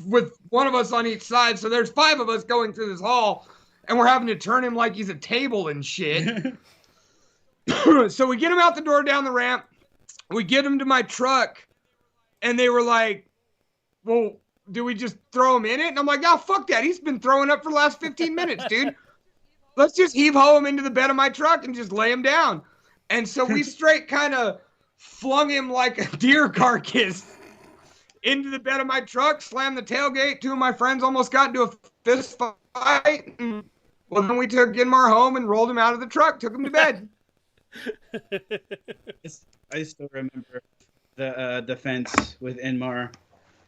with one of us on each side. So there's 5 of us going through this hall, and we're having to turn him like he's a table and shit. So we get him out the door down the ramp. We get him to my truck, and they were like, well, do we just throw him in it? And I'm like, oh, fuck that. He's been throwing up for the last 15 minutes, dude. Let's just heave-ho him into the bed of my truck and just lay him down. And so we straight kind of flung him like a deer carcass into the bed of my truck, slammed the tailgate. 2 of my friends almost got into a fist fight. And, well, then we took Inmar home and rolled him out of the truck, took him to bed. I still remember the fence with Inmar.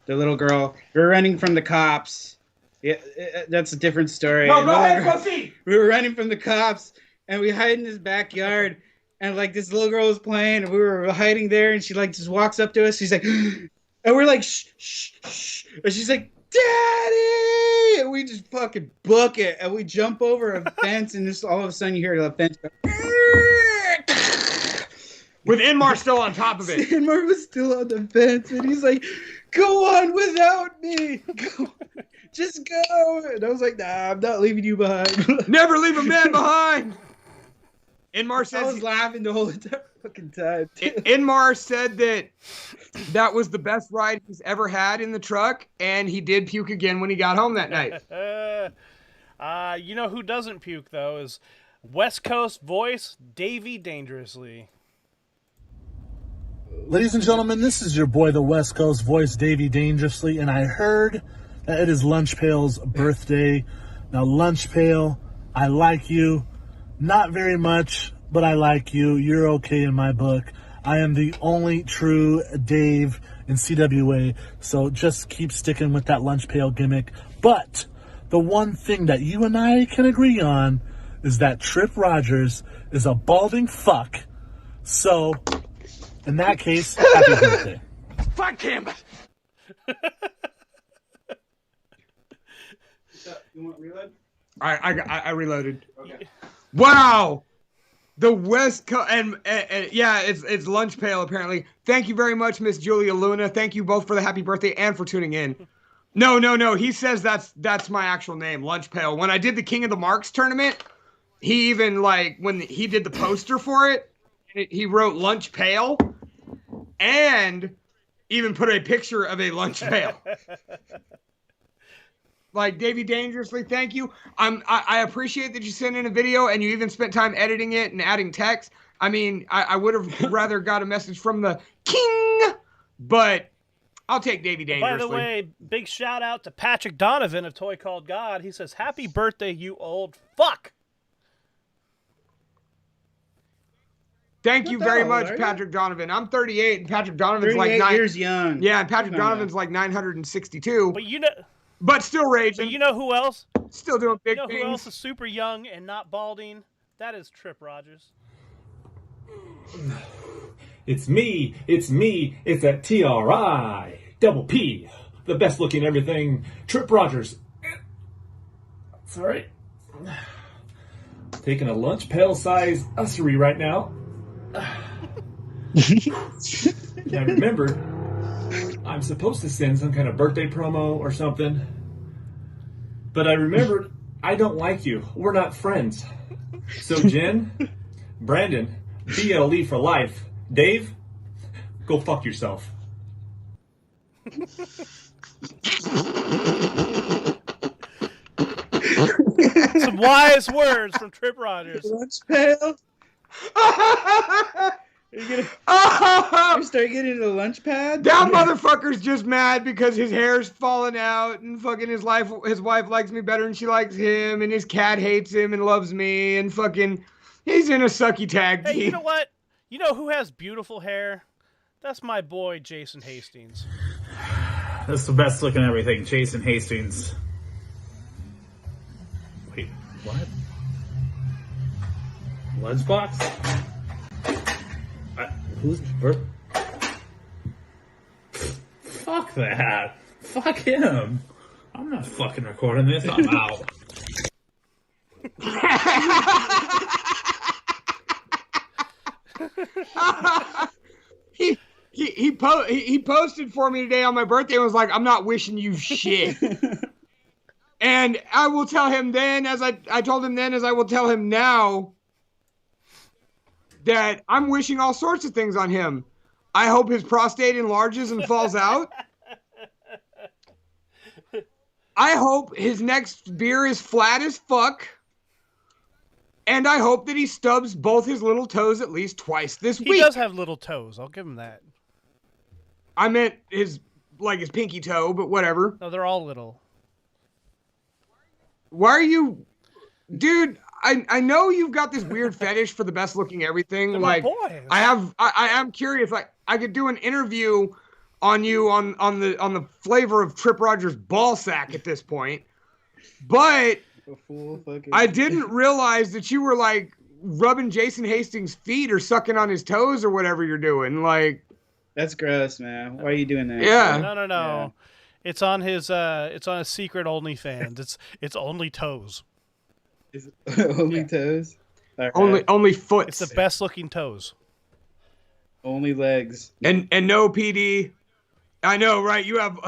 The little girl. We were running from the cops. Yeah, that's a different story. No, go ahead, pussy! We were running from the cops, and we hid in his backyard, and, like, this little girl was playing, and we were hiding there, and she, like, just walks up to us. She's like, and we're like, shh, shh, shh. And she's like, Daddy! And we just fucking book it, and we jump over a fence, and just all of a sudden you hear the fence go, with Inmar still on top of it. Inmar was still on the fence, and he's like, go on without me. Go on. Just go. And I was like, nah, I'm not leaving you behind. Never leave a man behind. Inmar says I was laughing the whole entire fucking time. Inmar said that was the best ride he's ever had in the truck, and he did puke again when he got home that night. You know who doesn't puke, though, is West Coast voice Davey Dangerously. Ladies and gentlemen, this is your boy, the West Coast voice, Davey Dangerously, and I heard that it is Lunch Pail's birthday. Now, Lunch Pail, I like you. Not very much, but I like you. You're okay in my book. I am the only true Dave in CWA, so just keep sticking with that Lunch Pail gimmick. But the one thing that you and I can agree on is that Trip Rogers is a balding fuck. So, in that case, happy birthday. Fuck him! You want to reload? I reloaded. Okay. Wow! The West Coast, and yeah, it's Lunch Pail, apparently. Thank you very much, Miss Julia Luna. Thank you both for the happy birthday and for tuning in. No. He says that's my actual name, Lunch Pail. When I did the King of the Marks tournament, he even, like, when he did the poster for it, he wrote Lunch Pail and even put a picture of a lunch pail. Like, Davey Dangerously, thank you. I appreciate that you sent in a video and you even spent time editing it and adding text. I mean, I would have rather got a message from the king, but I'll take Davey Dangerously. By the way, big shout out to Patrick Donovan of Toy Called God. He says, happy birthday, you old fuck. Thank you very much, Patrick Donovan. I'm 38, and Patrick Donovan's like 9 years young. Yeah, and Patrick Donovan's like 962. But you know... But still raging. But you know who else? Still doing big things. You know things. who else is super young and not balding? That is Trip Rogers. It's me. It's that TRI. Double P. The best looking everything. Trip Rogers. Sorry. Taking a lunch pail size ussery right now. Now remember, I'm supposed to send some kind of birthday promo or something. But I remembered I don't like you. We're not friends. So Jen, Brandon, BLE for life. Dave, go fuck yourself. Some wise words from Trip Rogers. Lunch pail. You start getting the lunch pad? That motherfucker's just mad because his hair's falling out and fucking his wife likes me better than she likes him, and his cat hates him and loves me, and fucking he's in a sucky tag team. Hey, you know what? You know who has beautiful hair? That's my boy Jason Hastings. That's the best looking everything, Jason Hastings. Wait, what? LunchBox? Who's birth? Fuck that. Fuck him. I'm not fucking recording this. I'm out. He posted for me today on my birthday and was like, I'm not wishing you shit. And I will tell him then, as I told him then, as I will tell him now, that I'm wishing all sorts of things on him. I hope his prostate enlarges and falls out. I hope his next beer is flat as fuck. And I hope that he stubs both his little toes at least twice this week. He does have little toes. I'll give him that. I meant his pinky toe, but whatever. No, they're all little. Why are you... Dude, I know you've got this weird fetish for the best looking everything. They're like, my boys. I am curious. Like, I could do an interview on you on the flavor of Trip Rogers' ball sack at this point. But I didn't realize that you were like rubbing Jason Hastings' feet or sucking on his toes or whatever you're doing. Like, that's gross, man. Why are you doing that? Yeah. No. Yeah. It's on his secret OnlyFans. It's only toes. Is it only toes? Right. Only foot. It's the best looking toes. Only legs. And no PD. I know, right? You have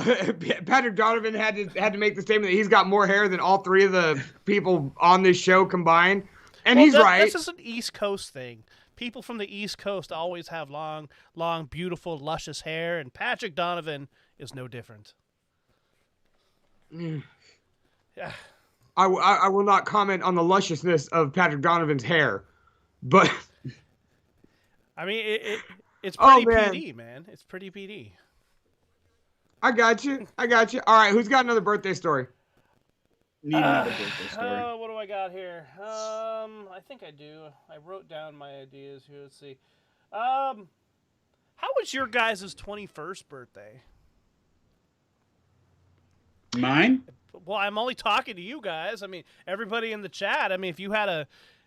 Patrick Donovan had to make the statement that he's got more hair than all three of the people on this show combined, and he's right. This is an East Coast thing. People from the East Coast always have long, beautiful, luscious hair, and Patrick Donovan is no different. Yeah. I will not comment on the lusciousness of Patrick Donovan's hair, but I mean it's pretty PD, man. It's pretty PD. I got you. All right, who's got another birthday story? Need another birthday story. What do I got here? I think I do. I wrote down my ideas here. Let's see. How was your guys' 21st birthday? Mine? Well, I'm only talking to you guys. I mean, everybody in the chat. I mean, if you have a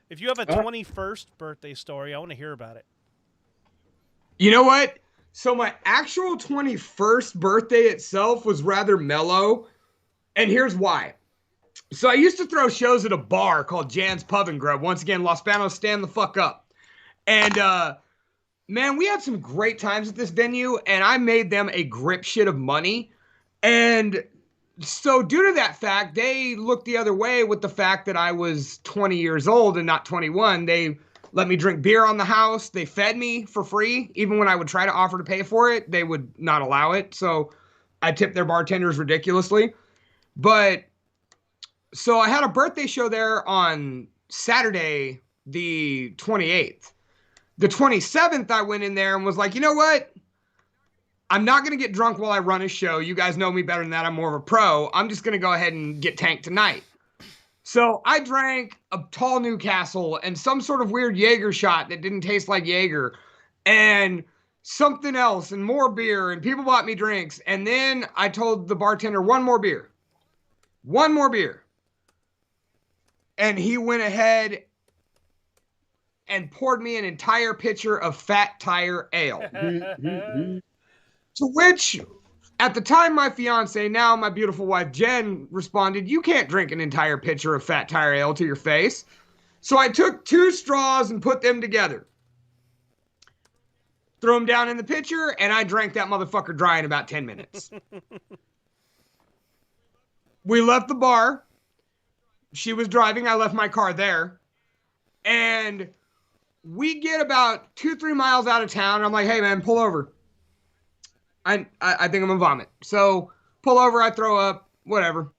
21st birthday story, I want to hear about it. You know what? So my actual 21st birthday itself was rather mellow, and here's why. So I used to throw shows at a bar called Jan's Pub and Grub. Once again, Los Banos, stand the fuck up. And man, we had some great times at this venue, and I made them a grip shit of money. And so due to that fact, they looked the other way with the fact that I was 20 years old and not 21. They let me drink beer on the house. They fed me for free. Even when I would try to offer to pay for it, they would not allow it. So I tipped their bartenders ridiculously. But so I had a birthday show there on Saturday, the 28th. The 27th, I went in there and was like, you know what? I'm not going to get drunk while I run a show. You guys know me better than that. I'm more of a pro. I'm just going to go ahead and get tanked tonight. So I drank a tall Newcastle and some sort of weird Jaeger shot that didn't taste like Jaeger and something else and more beer, and people bought me drinks. And then I told the bartender, one more beer. And he went ahead and poured me an entire pitcher of Fat Tire Ale. To which, at the time, my fiance, now my beautiful wife, Jen, responded, you can't drink an entire pitcher of Fat Tire Ale to your face. So I took 2 straws and put them together. threw them down in the pitcher, and I drank that motherfucker dry in about 10 minutes. We left the bar. She was driving. I left my car there. And we get about 2-3 miles out of town. I'm like, hey, man, pull over. I think I'm going to vomit. So pull over. I throw up. Whatever.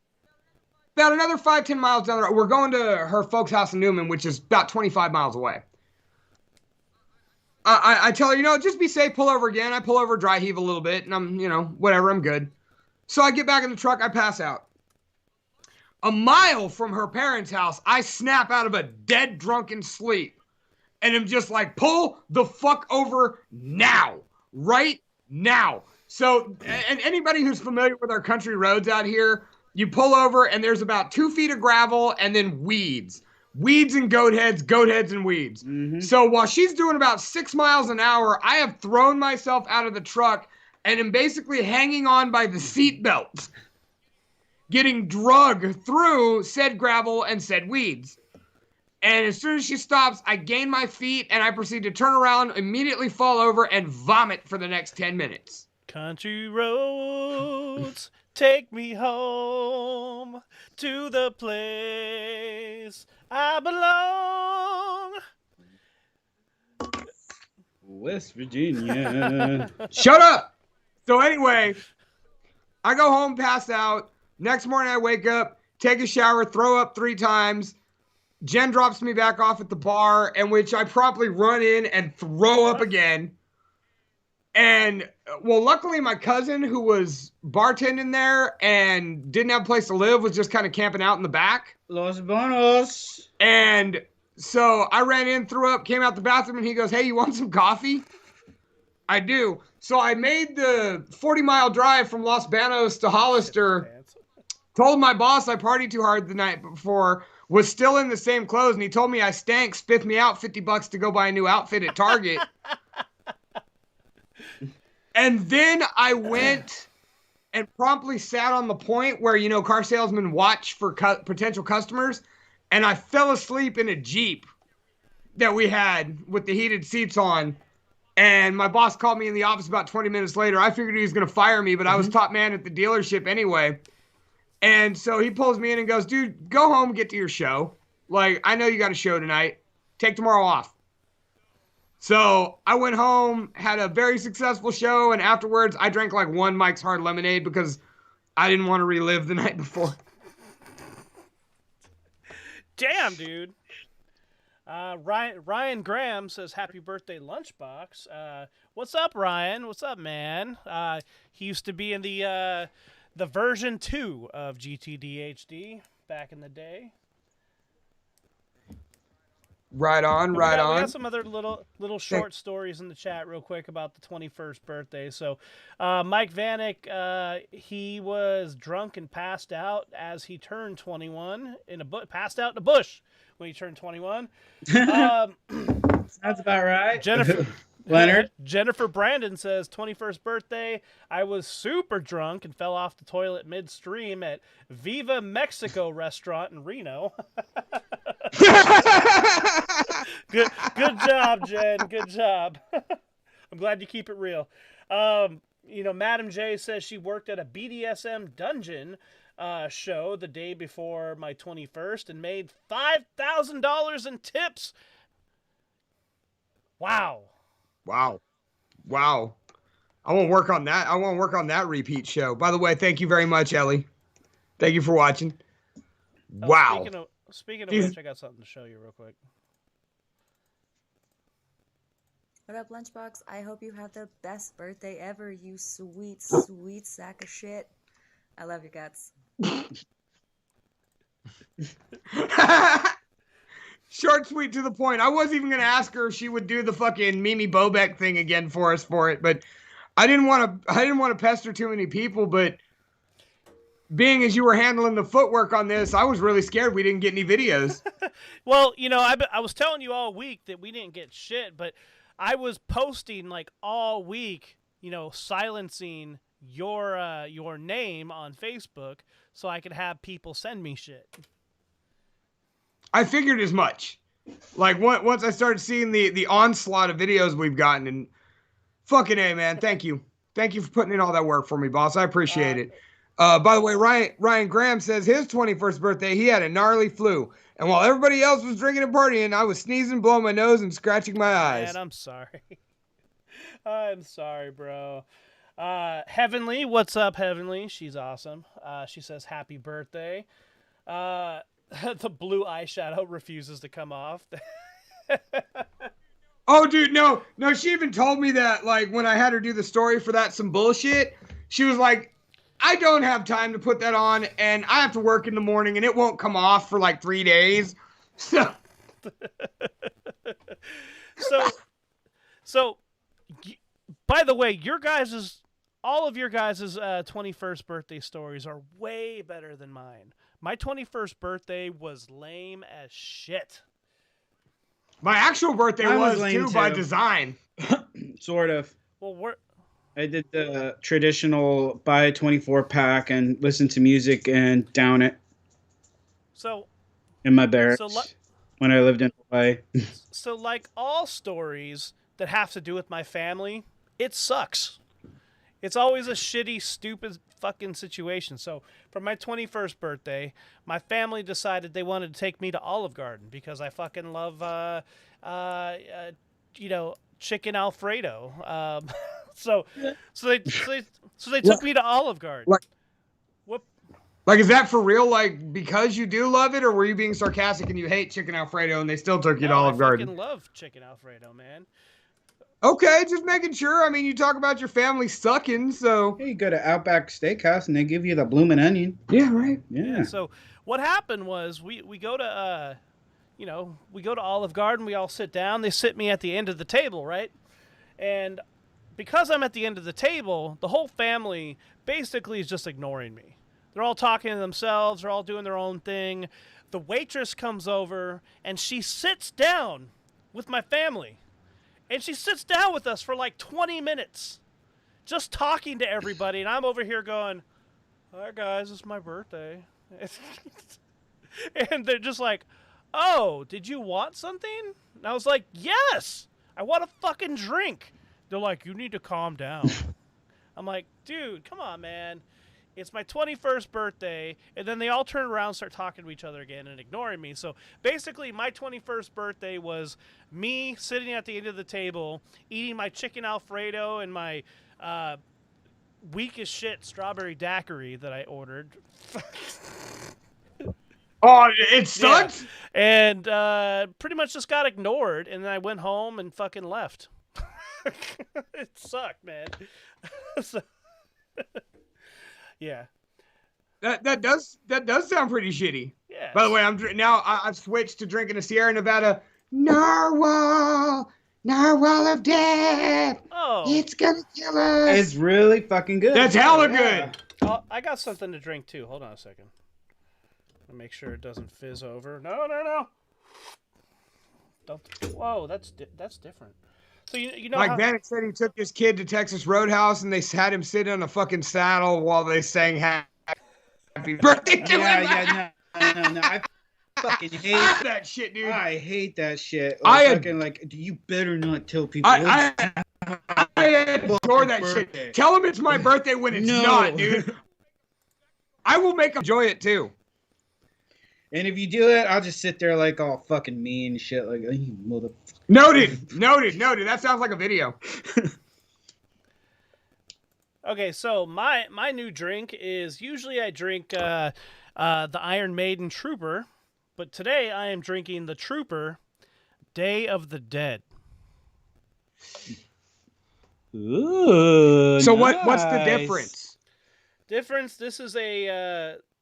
About another 5-10 miles down the road. We're going to her folks' house in Newman, which is about 25 miles away. I tell her, just be safe, pull over again. I pull over, dry heave a little bit, and I'm, whatever, I'm good. So I get back in the truck, I pass out. A mile from her parents' house, I snap out of a dead drunken sleep. And I'm just like, pull the fuck over now. Right now. So, and anybody who's familiar with our country roads out here, you pull over and there's about 2 feet of gravel and then weeds. Weeds and goat heads and weeds. Mm-hmm. So while she's doing about 6 miles an hour, I have thrown myself out of the truck and am basically hanging on by the seatbelt, getting drugged through said gravel and said weeds. And as soon as she stops, I gain my feet and I proceed to turn around, immediately fall over, and vomit for the next 10 minutes. Country roads, take me home to the place I belong. West Virginia. Shut up! So anyway, I go home, pass out. Next morning I wake up, take a shower, throw up 3 times. Jen drops me back off at the bar, in which I promptly run in and throw up again. And, well, luckily my cousin, who was bartending there and didn't have a place to live, was just kind of camping out in the back. Los bonos. And so I ran in, threw up, came out the bathroom, and he goes, hey, you want some coffee? I do. So I made the 40-mile drive from Los Banos to Hollister, told my boss I partied too hard the night before, was still in the same clothes, and he told me I stank, spiffed me out $50 to go buy a new outfit at Target. And then I went and promptly sat on the point where, car salesmen watch for potential customers, and I fell asleep in a Jeep that we had with the heated seats on. And my boss called me in the office about 20 minutes later. I figured he was going to fire me, but I was top man at the dealership anyway. And so he pulls me in and goes, dude, go home, get to your show. Like, I know you got a show tonight. Take tomorrow off. So I went home, had a very successful show, and afterwards I drank like 1 Mike's Hard Lemonade because I didn't want to relive the night before. Damn, dude. Ryan Graham says, happy birthday, Lunchbox. What's up, Ryan? What's up, man? He used to be in the version 2 of GTDHD back in the day. Right on. We got some other little short stories in the chat real quick about the 21st birthday. So Mike Vanek, he was drunk and passed out as he turned 21 passed out in a bush when he turned 21. Sounds about right. Jennifer Brandon says, 21st birthday, I was super drunk and fell off the toilet midstream at Viva Mexico restaurant in Reno. Good job, Jen. Good job. I'm glad you keep it real. Madam J says she worked at a BDSM dungeon show the day before my 21st and made $5,000 in tips. Wow. I won't work on that. I won't work on that repeat show. By the way, thank you very much, Ellie. Thank you for watching. Wow. Speaking of which, I got something to show you real quick. What up, Lunchbox? I hope you have the best birthday ever, you sweet, sweet sack of shit. I love your guts. Short, sweet, to the point. I was even going to ask her if she would do the fucking Mimi Bobek thing again for us for it, but I didn't want to pester too many people, but being as you were handling the footwork on this, I was really scared we didn't get any videos. Well, I was telling you all week that we didn't get shit, but I was posting like all week, silencing your name on Facebook so I could have people send me shit. I figured as much. Like once I started seeing the onslaught of videos we've gotten, and Fucking A, man. Thank you. Thank you for putting in all that work for me, boss. I appreciate it. By the way, Ryan Graham says his 21st birthday, he had a gnarly flu. And while everybody else was drinking and partying, I was sneezing, blowing my nose, and scratching my eyes. Man, I'm sorry. I'm sorry, bro. Heavenly, what's up, Heavenly? She's awesome. She says happy birthday. The blue eyeshadow refuses to come off. Oh, dude, no, she even told me that, like, when I had her do the story for that some bullshit, she was like, I don't have time to put that on, and I have to work in the morning, and it won't come off for, like, 3 days. So, by the way, all of your guys' 21st birthday stories are way better than mine. My 21st birthday was lame as shit. My actual birthday was too, by design. Sort of. Well, I did the traditional buy a 24 pack and listen to music and down it. So. In my barracks when I lived in Hawaii. So, like all stories that have to do with my family, it sucks. It's always a shitty, stupid fucking situation. So, for my 21st birthday, my family decided they wanted to take me to Olive Garden because I fucking love, chicken Alfredo. So they took me to Olive Garden. Like, is that for real? Like, because you do love it, or were you being sarcastic and you hate chicken Alfredo and they still took you to Olive Garden? I fucking love chicken Alfredo, man. Okay, just making sure. I mean, you talk about your family sucking, so... Hey, you go to Outback Steakhouse and they give you the bloomin' onion. Yeah, right. Yeah. So what happened was we go to Olive Garden. We all sit down. They sit me at the end of the table, right? And because I'm at the end of the table, the whole family basically is just ignoring me. They're all talking to themselves. They're all doing their own thing. The waitress comes over and she sits down with my family. And she sits down with us for like 20 minutes, just talking to everybody. And I'm over here going, hi, guys, it's my birthday. And they're just like, oh, did you want something? And I was like, yes, I want a fucking drink. They're like, you need to calm down. I'm like, dude, come on, man. It's my 21st birthday, and then they all turn around and start talking to each other again and ignoring me. So basically, my 21st birthday was me sitting at the end of the table, eating my chicken Alfredo and my weak as shit strawberry daiquiri that I ordered. Oh, it sucks? Yeah. And pretty much just got ignored, and then I went home and fucking left. It sucked, man. Yeah, that does sound pretty shitty. Yeah. By the way, I've switched to drinking a Sierra Nevada Narwhal of Death. Oh, it's gonna kill us. It's really fucking good. That's hella good. Oh, I got something to drink too. Hold on a second. I'll make sure it doesn't fizz over. No. Don't. Whoa, that's different. So you know, like Vanek said, he took his kid to Texas Roadhouse and they had him sit on a fucking saddle while they sang "Happy Birthday" to him. Yeah, no. I fucking hate that shit, dude. I hate that shit. You better not tell people. I adore that shit. Tell them it's my birthday when it's not, dude. I will make them enjoy it too. And if you do it, I'll just sit there like all fucking mean and shit. Like, oh, you motherfucker. Noted. That sounds like a video. Okay, so my new drink is usually I drink the Iron Maiden Trooper, but today I am drinking the Trooper Day of the Dead. Ooh. So nice. what's the difference?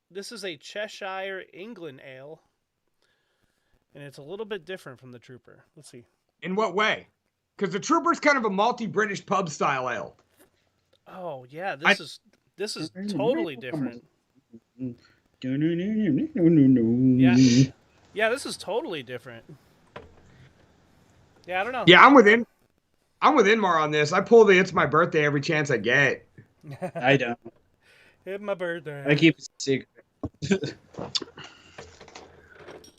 This is a Cheshire England ale, and it's a little bit different from the Trooper. Let's see. In what way? Because the Trooper's kind of a malty-British pub style ale. Oh yeah, this is totally different. Yeah, this is totally different. Yeah, I don't know. Yeah, I'm with Inmar on this. I pull the "It's my birthday" every chance I get. I don't. It's my birthday. I keep it secret.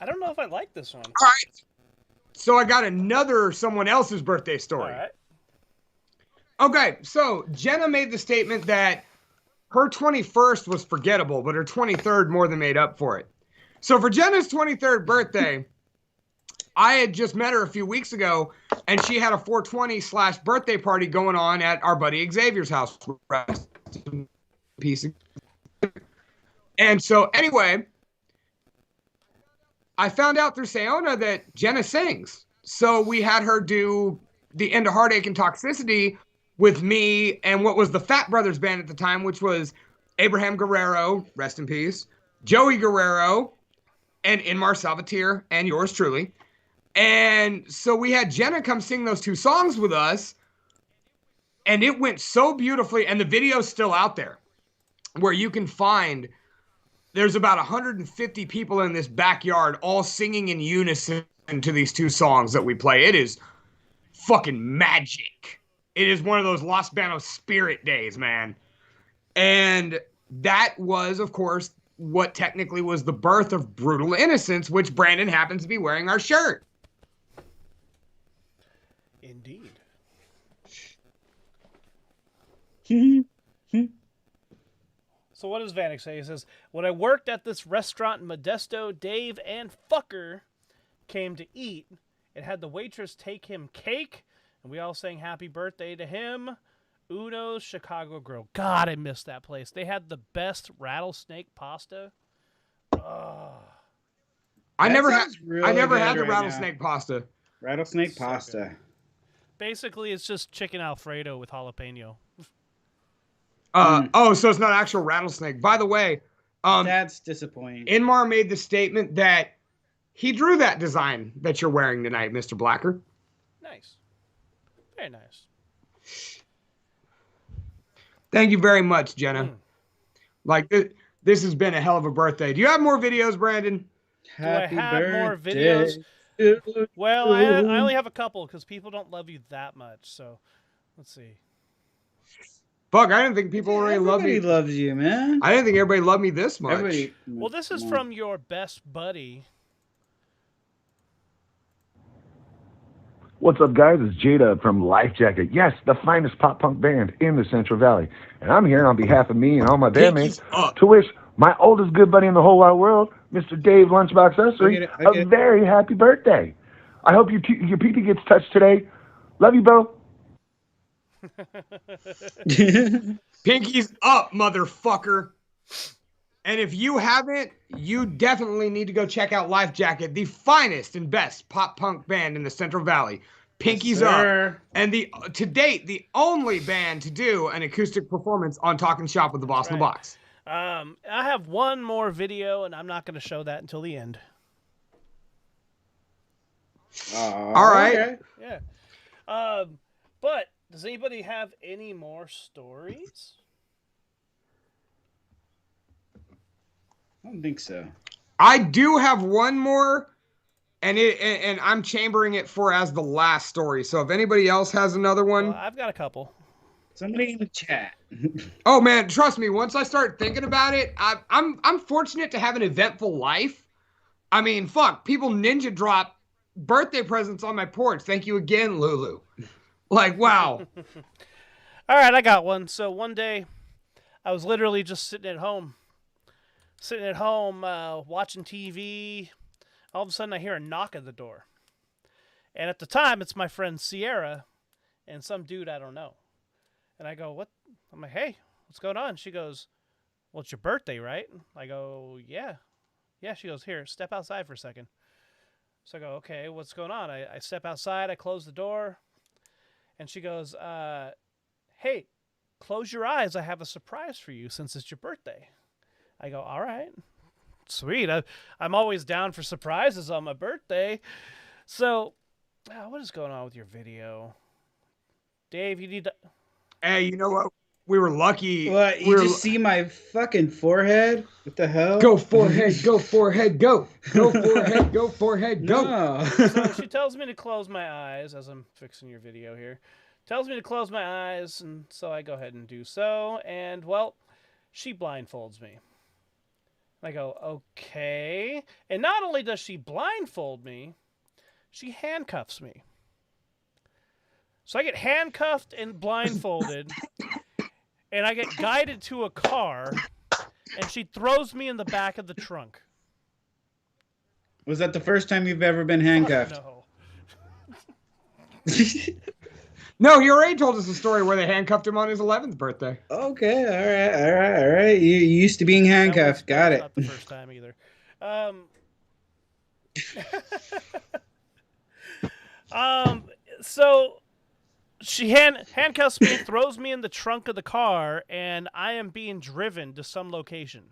I don't know if I like this one. All right. So I got someone else's birthday story. All right. Okay, so Jenna made the statement that her 21st was forgettable, but her 23rd more than made up for it. So for Jenna's 23rd birthday, I had just met her a few weeks ago, and she had a 420/birthday party going on at our buddy Xavier's house. Rest in peace. And so anyway, I found out through Sayona that Jenna sings. So we had her do the End of Heartache and Toxicity with me and what was the Fat Brothers band at the time, which was Abraham Guerrero, rest in peace, Joey Guerrero, and Inmar Salvatierre, and yours truly. And so we had Jenna come sing those 2 songs with us, and it went so beautifully, and the video's still out there, where you can find there's about 150 people in this backyard all singing in unison to these 2 songs that we play. It is fucking magic. It is one of those Los Banos spirit days, man. And that was, of course, what technically was the birth of Brutal Innocence, which Brandon happens to be wearing our shirt. Indeed. So what does Vanek say? He says, when I worked at this restaurant in Modesto, Dave and Fucker came to eat. It had the waitress take him cake, and we all sang happy birthday to him. Uno's Chicago Grill. God, I missed that place. They had the best rattlesnake pasta. Oh. I never had the right rattlesnake pasta. Rattlesnake So pasta. good. Basically, it's just chicken Alfredo with jalapeno. Oh, so it's not actual rattlesnake. By the way, that's disappointing. Inmar made the statement that he drew that design that you're wearing tonight, Mr. Blacker. Nice. Very nice. Thank you very much, Jenna. Like, this has been a hell of a birthday. Do you have more videos, Brandon? Happy Do I have more birthday. videos? Well, I only have a couple because people don't love you that much. So, let's see. Fuck, I didn't think people really love me. Everybody loves you, man. I didn't think everybody loved me this much. Well, this is from your best buddy. What's up, guys? It's Jada from Life Jacket. Yes, the finest pop punk band in the Central Valley. And I'm here on behalf of me and all my bandmates to wish my oldest good buddy in the whole wide world, Mr. Dave LunchBox's, a very happy birthday. I hope your pee-pee gets touched today. Love you, bro. Pinky's up, motherfucker. And if you haven't, you definitely need to go check out Life Jacket, the finest and best pop punk band in the Central Valley. Pinky's up. And to date, the only band to do an acoustic performance on Talking Shop with the Boss in the Box. I have one more video, and I'm not going to show that until the end. All right. Okay. Yeah. But does anybody have any more stories? I don't think so. I do have one more, and I'm chambering it for as the last story. So if anybody else has another one, Well, I've got a couple. Somebody in the chat. Oh man, trust me. Once I start thinking about it, I'm fortunate to have an eventful life. I mean, fuck, people ninja drop birthday presents on my porch. Thank you again, Lulu. Like, wow. All right, I got one. So one day, I was literally just sitting at home, watching TV. All of a sudden, I hear a knock at the door. And at the time, it's my friend Sierra and some dude I don't know. And I go, what? I'm like, hey, what's going on? She goes, well, it's your birthday, right? I go, yeah. Yeah, she goes, here, step outside for a second. So I go, okay, what's going on? I step outside, I close the door. And she goes, hey, close your eyes. I have a surprise for you since it's your birthday. I go, all right, sweet. I'm always down for surprises on my birthday. So, what is going on with your video? Dave, you need to... Hey, you know what? We were lucky. What, you just see my fucking forehead? What the hell? Go forehead, go forehead, go. Go forehead, go forehead, go. No. So she tells me to close my eyes as I'm fixing your video here. Tells me to close my eyes, and so I go ahead and do so. And, well, she blindfolds me. I go, okay. And not only does she blindfold me, she handcuffs me. So I get handcuffed and blindfolded, and I get guided to a car, and she throws me in the back of the trunk. Was that the first time you've ever been handcuffed? No. No, you already told us a story where they handcuffed him on his 11th birthday. Okay, all right. You used to being handcuffed. Got it. Not the first time either. So she handcuffs me, throws me in the trunk of the car, and I am being driven to some location.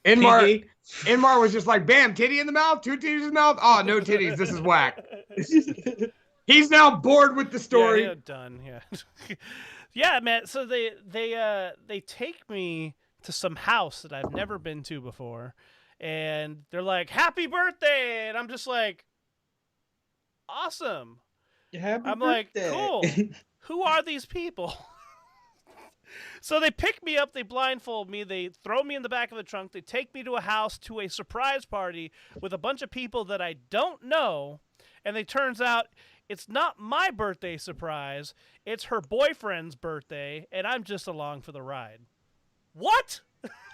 Inmar was just like, bam, titty in the mouth, 2 titties in the mouth. Oh, no titties. This is whack. He's now bored with the story. Yeah, done. Yeah, yeah, man. So they take me to some house that I've never been to before, and they're like, "Happy birthday!" And I'm just like, "Awesome." I'm like, "Cool." Who are these people? So they pick me up, they blindfold me, they throw me in the back of the trunk, they take me to a house, to a surprise party with a bunch of people that I don't know, and it turns out it's not my birthday surprise, it's her boyfriend's birthday, and I'm just along for the ride. What?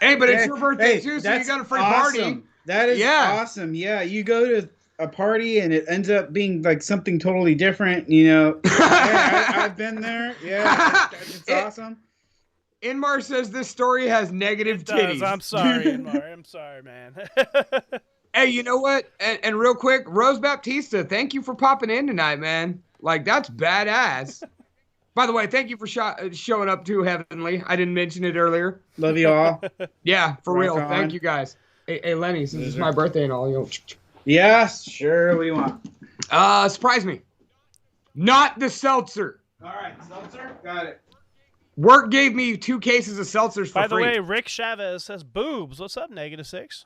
Hey, but it's your birthday too, so you got a free party. That is awesome. Yeah, you go to a party and it ends up being like something totally different, you know. I've been there. Yeah, it's awesome. Inmar says this story has negative titties. I'm sorry, Inmar. I'm sorry, man. Hey, you know what? And real quick, Rose Baptista, thank you for popping in tonight, man. Like, that's badass. By the way, thank you for showing up too, Heavenly. I didn't mention it earlier. Love you all. Yeah, for real. Thank you, guys. Hey, Lenny, since it's my birthday and all, you know. Yes, sure. What do you want? Surprise me. Not the seltzer. All right, seltzer. Got it. Work gave me 2 cases of seltzers for free. By the way, Rick Chavez says, boobs. What's up, -6?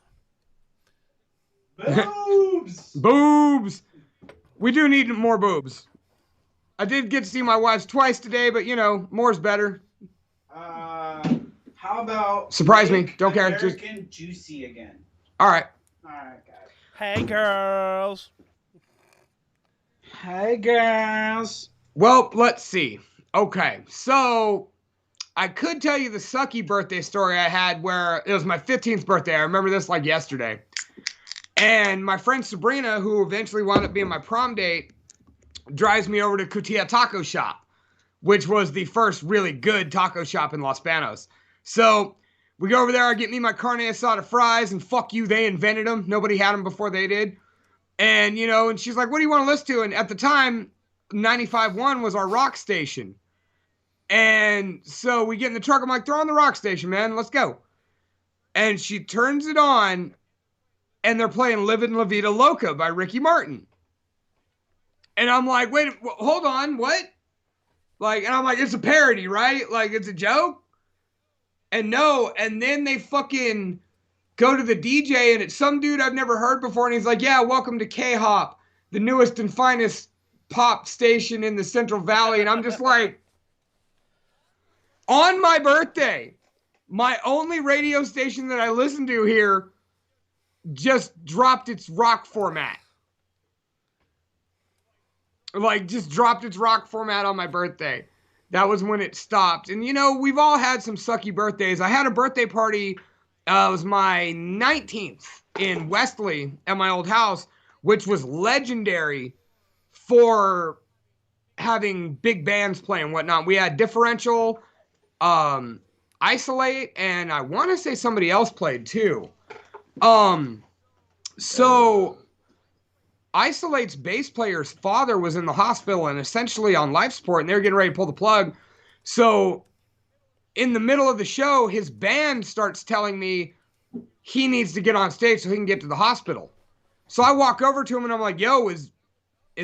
Boobs! Boobs! We do need more boobs. I did get to see my wife twice today, but, you know, more's better. How about... Surprise me. Don't care. American Juicy again. All right. All right, guys. Hey, girls. Hey, girls. Well, let's see. Okay, so... I could tell you the sucky birthday story I had where it was my 15th birthday. I remember this like yesterday. And my friend Sabrina, who eventually wound up being my prom date, drives me over to Cutia Taco Shop, which was the first really good taco shop in Los Banos. So we go over there, I get me my carne asada fries, and fuck you, they invented them. Nobody had them before they did. And, you know, and she's like, what do you want to listen to? And at the time, 95.1 was our rock station. And so we get in the truck. I'm like, throw on the rock station, man. Let's go. And she turns it on, and they're playing Livin' La Vida Loca by Ricky Martin. And I'm like, wait, hold on, what? Like, and I'm like, it's a parody, right? Like, it's a joke? And no, and then they fucking go to the DJ, and it's some dude I've never heard before, and he's like, yeah, welcome to K-Hop, the newest and finest pop station in the Central Valley. And I'm just like... On my birthday, my only radio station that I listen to here just dropped its rock format. Like, just dropped its rock format on my birthday. That was when it stopped. And, you know, we've all had some sucky birthdays. I had a birthday party, it was my 19th in Westley at my old house, which was legendary for having big bands play and whatnot. We had Differential... Isolate, and I want to say somebody else played too. So Isolate's bass player's father was in the hospital and essentially on life support, and they were getting ready to pull the plug. So in the middle of the show, his band starts telling me he needs to get on stage so he can get to the hospital. So I walk over to him and I'm like, yo, is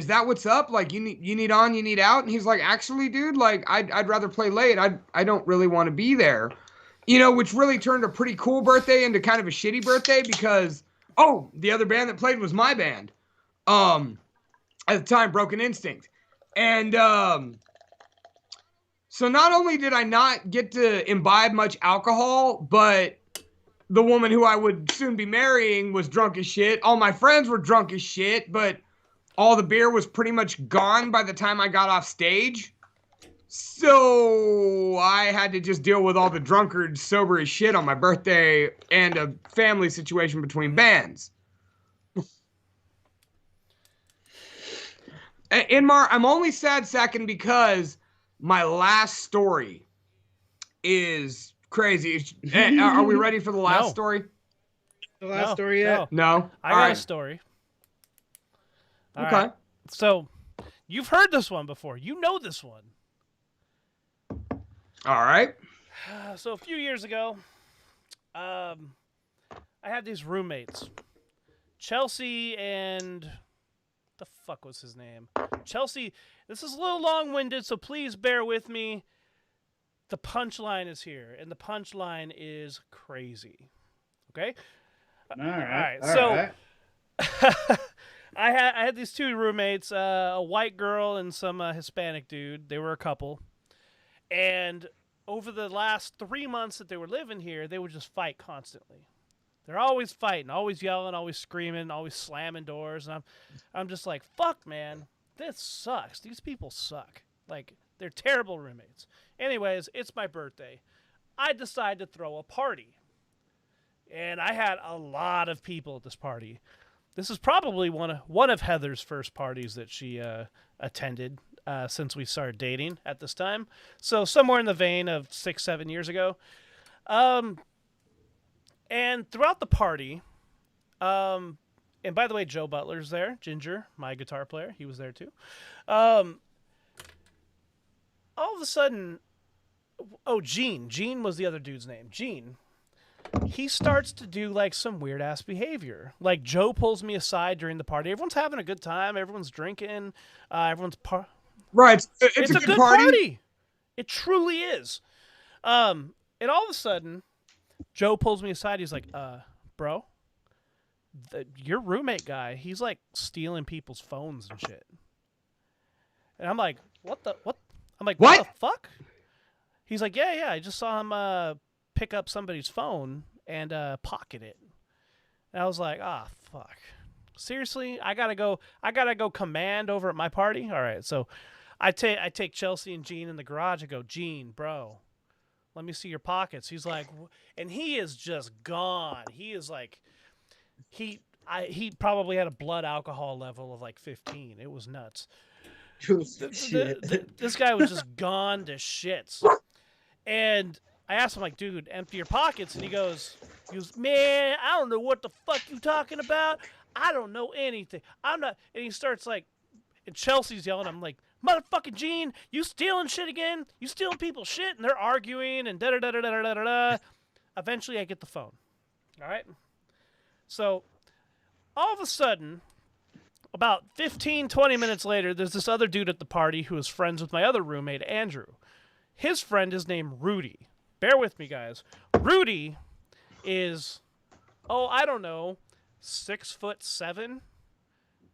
that what's up? Like, you need on, you need out? And he's like, actually, dude, like, I'd rather play late. I don't really want to be there. You know, which really turned a pretty cool birthday into kind of a shitty birthday because, oh, the other band that played was my band. At the time, Broken Instinct. And so not only did I not get to imbibe much alcohol, but the woman who I would soon be marrying was drunk as shit. All my friends were drunk as shit, but... all the beer was pretty much gone by the time I got off stage. So I had to just deal with all the drunkards sober as shit on my birthday and a family situation between bands. Inmar, I'm only sad second because my last story is crazy. Are we ready for the last story? The last story yet? No. I got a story. All Okay. right. So, you've heard this one before. You know this one. All right. So, a few years ago, I had these roommates. Chelsea and... the fuck was his name? Chelsea. This is a little long-winded, so please bear with me. The punchline is here, and the punchline is crazy. Okay? All right. So, I had these two roommates, a white girl and some Hispanic dude. They were a couple. And over the last 3 months that they were living here, they would just fight constantly. They're always fighting, always yelling, always screaming, always slamming doors. And I'm just like, fuck, man, this sucks. These people suck. Like, they're terrible roommates. Anyways, it's my birthday. I decided to throw a party. And I had a lot of people at this party. This is probably one of Heather's first parties that she attended since we started dating at this time. So somewhere in the vein of 6-7 years ago. And throughout the party, and by the way, Joe Butler's there, Ginger, my guitar player, he was there too. All of a sudden, Gene was the other dude's name. Gene, he starts to do like some weird ass behavior. Like Joe pulls me aside during the party. Everyone's having a good time. Everyone's drinking. Everyone's right. It's a good party. It truly is. And all of a sudden, Joe pulls me aside. He's like, bro, your roommate guy, he's like stealing people's phones and shit. And I'm like, what? I'm like, what the fuck? He's like, yeah, I just saw him pick up somebody's phone and pocket it. And I was like, fuck. Seriously? I gotta go command over at my party? All right, so I take Chelsea and Gene in the garage. I go, Gene, bro, let me see your pockets. He's like, and he is just gone. He is like, he probably had a blood alcohol level of like 15. It was nuts. This guy was just gone to shits. And I asked him, like, dude, empty your pockets. And he goes, man, I don't know what the fuck you talking about. I don't know anything. I'm not. And he starts like, and Chelsea's yelling. I'm like, motherfucking Gene, you stealing shit again? You stealing people's shit? And they're arguing and da-da-da-da-da-da-da. Eventually, I get the phone. All right? So, all of a sudden, about 15, 20 minutes later, there's this other dude at the party who is friends with my other roommate, Andrew. His friend is named Rudy. Bear with me, guys. Rudy is, I don't know, 6'7",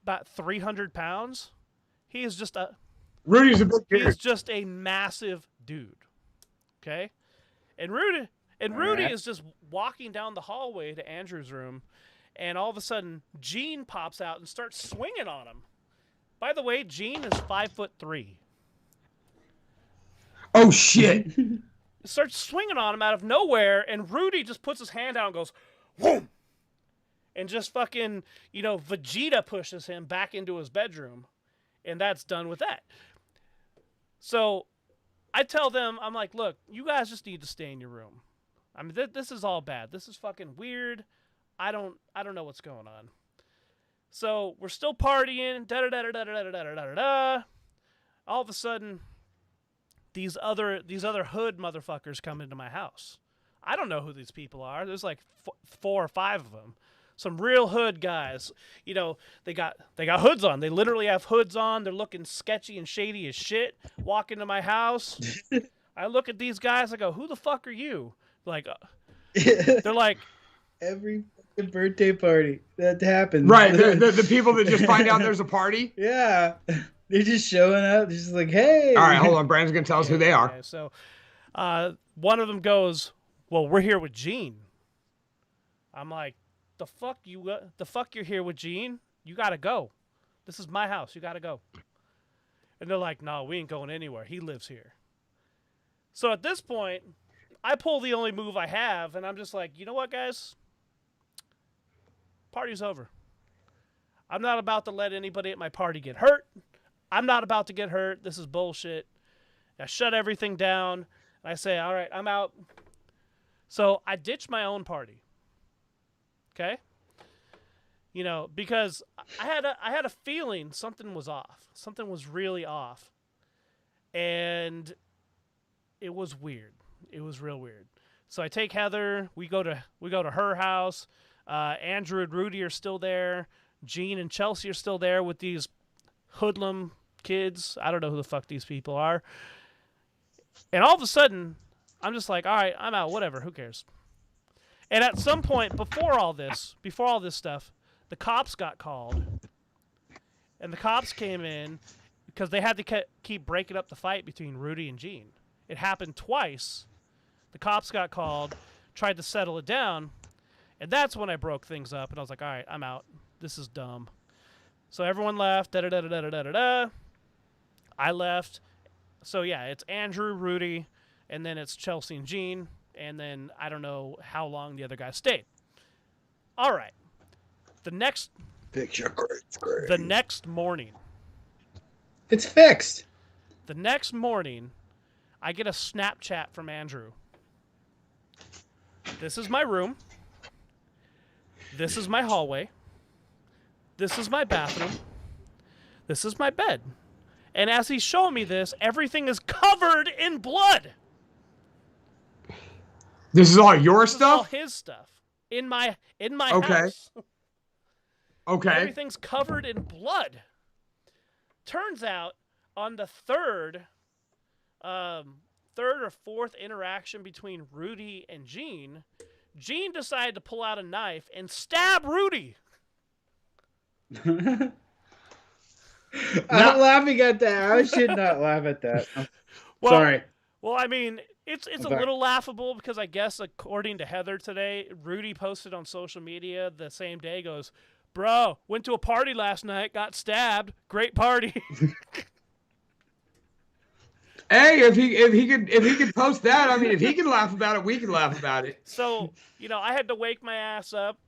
about 300 pounds. He is just Rudy's a big dude. He's just a massive dude. Okay? And Rudy is just walking down the hallway to Andrew's room, and all of a sudden, Gene pops out and starts swinging on him. By the way, Gene is 5'3". Oh, shit. Starts swinging on him out of nowhere, and Rudy just puts his hand out and goes, whoom! And just fucking, Vegeta pushes him back into his bedroom. And that's done with that. So I tell them, I'm like, look, you guys just need to stay in your room. I mean, this is all bad. This is fucking weird. I don't know what's going on. So we're still partying. Da-da-da-da-da-da-da-da-da-da. All of a sudden, these other hood motherfuckers come into my house. I don't know who these people are. There's like 4 or 5 of them. Some real hood guys. They got hoods on. They literally have hoods on. They're looking sketchy and shady as shit. Walk into my house. I look at these guys. I go, who the fuck are you? Like, they're like, every fucking birthday party that happens. Right. The people that just find out there's a party. Yeah. They're just showing up. They're just like, hey. All right, hold on. Brandon's going to tell us who they are. Okay, so one of them goes, well, we're here with Gene. I'm like, the fuck you're here with Gene? You got to go. This is my house. You got to go. And they're like, no, we ain't going anywhere. He lives here. So at this point, I pull the only move I have, and I'm just like, you know what, guys? Party's over. I'm not about to let anybody at my party get hurt. I'm not about to get hurt. This is bullshit. I shut everything down. And I say, all right, I'm out. So I ditched my own party. Okay? You know, because I had a feeling something was off. Something was really off. And it was weird. It was real weird. So I take Heather, we go to her house. Andrew and Rudy are still there. Gene and Chelsea are still there with these hoodlum kids. I don't know who the fuck these people are. And all of a sudden, I'm just like, all right, I'm out, whatever, who cares? And at some point before all this stuff, the cops got called. And the cops came in because they had to keep breaking up the fight between Rudy and Gene. It happened twice. The cops got called, tried to settle it down, and that's when I broke things up. And I was like, all right, I'm out. This is dumb. So everyone left. Da-da-da-da-da-da-da. I left. So, yeah, it's Andrew, Rudy, and then it's Chelsea and Gene. And then I don't know how long the other guys stayed. All right. The next morning. It's fixed. The next morning, I get a Snapchat from Andrew. This is my room. This is my hallway. This is my bathroom. This is my bed. And as he's showing me this, everything is covered in blood. This is all your This stuff? is all his stuff. In my Okay. house. Okay. Everything's covered in blood. Turns out, on the third or fourth interaction between Rudy and Gene decided to pull out a knife and stab Rudy. I'm laughing at that. I should not laugh at that. Sorry. Well, I mean, it's a little laughable because I guess according to Heather today, Rudy posted on social media the same day, goes, bro, went to a party last night, got stabbed. Great party. Hey, if he could post that, I mean, if he can laugh about it, we can laugh about it. So, you know, I had to wake my ass up.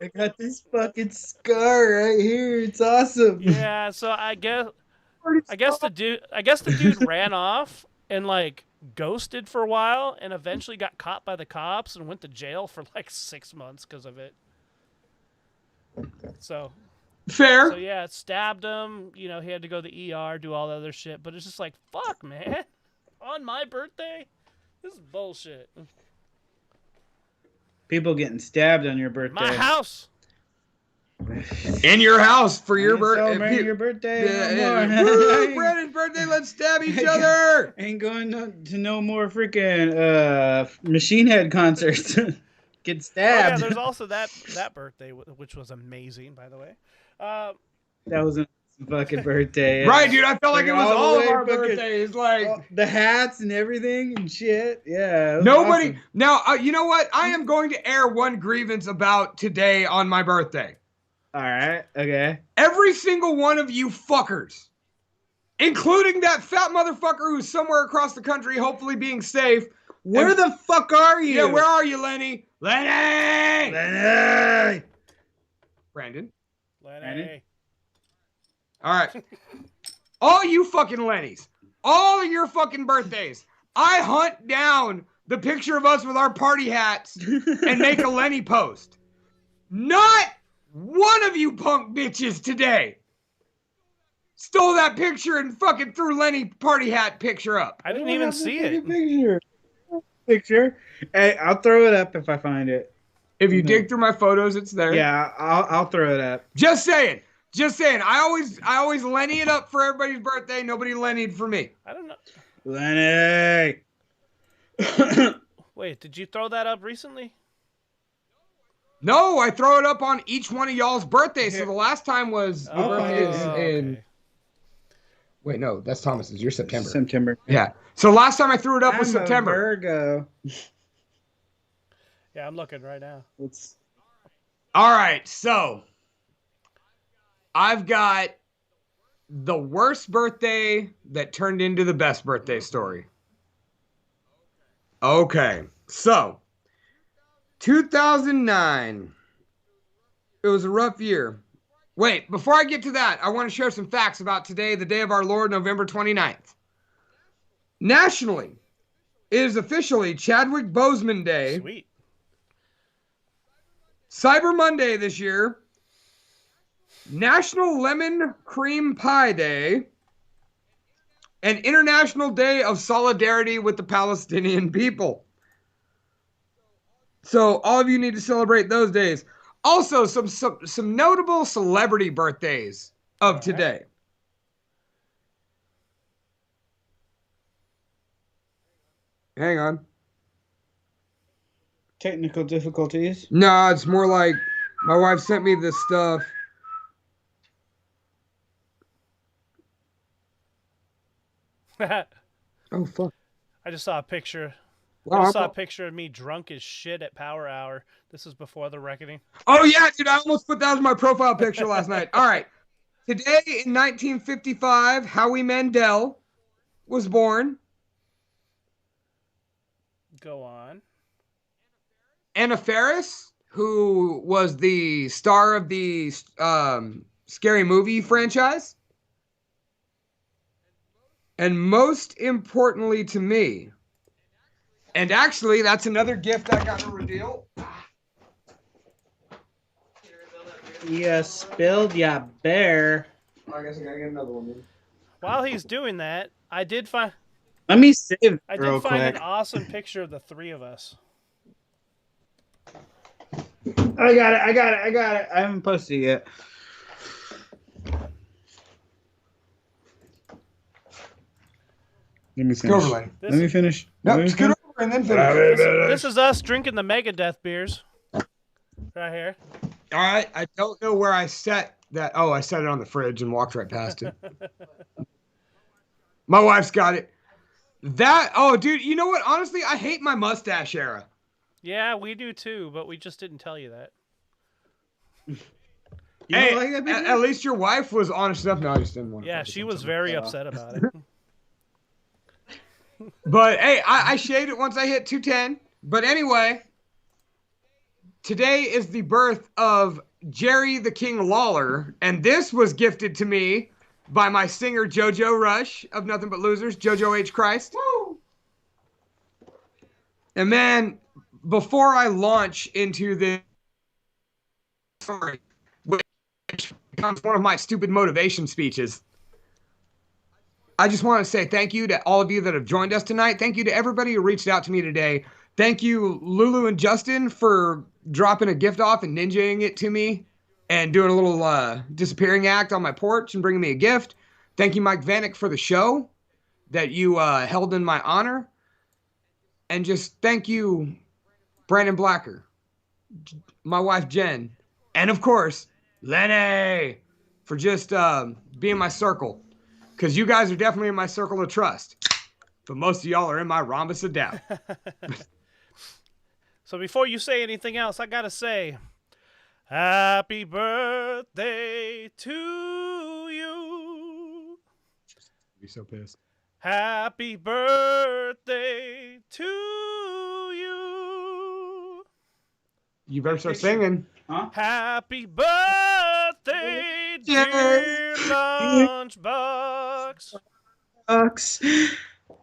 I got this fucking scar right here. It's awesome. Yeah, so I guess the dude ran off and like ghosted for a while and eventually got caught by the cops and went to jail for like 6 months because of it. So fair. So yeah, it stabbed him. You know, he had to go to the ER, do all the other shit. But it's just like, fuck, man. On my birthday, this is bullshit. People getting stabbed on your birthday. My house. In your house for your birthday. Your birthday. Yeah, woo, Brandon's birthday. Let's stab each other. Ain't going to no more freaking Machine Head concerts. Get stabbed. Oh, yeah, there's also that birthday, which was amazing, by the way. That was a fucking birthday. Right, dude. I felt like it was all of our birthdays. Like the hats and everything and shit. Yeah. Nobody. Awesome. Now, you know what? I am going to air one grievance about today on my birthday. All right. Okay. Every single one of you fuckers, including that fat motherfucker who's somewhere across the country, hopefully being safe. Where the fuck are you? Yeah, where are you, Lenny? Lenny! Lenny! Brandon? Lenny. All right. All you fucking Lennys. All of your fucking birthdays. I hunt down the picture of us with our party hats and make a Lenny post. Not one of you punk bitches today stole that picture and fucking threw Lenny party hat picture up. I didn't even see it. Picture. Hey, I'll throw it up if I find it. If you dig through my photos, it's there. Yeah, I'll throw it up. Just saying. I always Lenny it up for everybody's birthday. Nobody Lenny'd for me. I don't know. Lenny. Wait, did you throw that up recently? No, I throw it up on each one of y'all's birthdays. So the last time was the birthdays in. Okay. Wait, no, that's Thomas's. You're September. September. Yeah. So last time I threw it up was September. Virgo. Yeah, I'm looking right now. All right, so I've got the worst birthday that turned into the best birthday story. Okay, so 2009. It was a rough year. Wait, before I get to that, I want to share some facts about today, the day of our Lord, November 29th. Nationally, it is officially Chadwick Boseman Day. Sweet. Cyber Monday this year. National Lemon Cream Pie Day. And International Day of Solidarity with the Palestinian people. So all of you need to celebrate those days. Also, some notable celebrity birthdays of today. Hang on. Technical difficulties. No, it's more like my wife sent me this stuff. Oh, fuck. I just saw a picture. Wow, I just saw a picture of me drunk as shit at Power Hour. This is before the reckoning. Oh, yeah, dude. I almost put that as my profile picture last night. All right. Today in 1955, Howie Mandel was born. Go on. Anna Faris, who was the star of the Scary Movie franchise. And most importantly to me, and actually, that's another gift I got to reveal. You spilled ya bear. I guess I gotta get another one then. While he's doing that, I did find... Let me save I real did find quick. an awesome picture of the three of us. I got it. I haven't posted it yet. Let me finish. Overlay. Let me finish. No, Let me scoot finish. over and then finish. This is us drinking the Megadeth beers. Right here. All right, I don't know where I set that. Oh, I set it on the fridge and walked right past it. My wife's got it. Oh, dude, you know what? Honestly, I hate my mustache era. Yeah, we do too, but we just didn't tell you that. Hey, at least your wife was honest enough. No, I just didn't want to. Yeah, she was very upset about it. But hey, I shaved it once I hit 210. But anyway, today is the birth of Jerry the King Lawler, and this was gifted to me by my singer JoJo Rush of Nothing But Losers, JoJo H. Christ. Woo! And man, before I launch into this story, which becomes one of my stupid motivation speeches, I just want to say thank you to all of you that have joined us tonight. Thank you to everybody who reached out to me today. Thank you, Lulu and Justin, for dropping a gift off and ninjaing it to me and doing a little disappearing act on my porch and bringing me a gift. Thank you, Mike Vanek, for the show that you held in my honor. And just thank you, Brandon Blacker, my wife, Jen, and of course, Lenny, for just being my circle. Because you guys are definitely in my circle of trust. But most of y'all are in my rhombus of doubt. So before you say anything else, I got to say, happy birthday to you. Be so pissed. Happy birthday to you. You better start singing. Huh? Happy birthday, dear Lunchbox.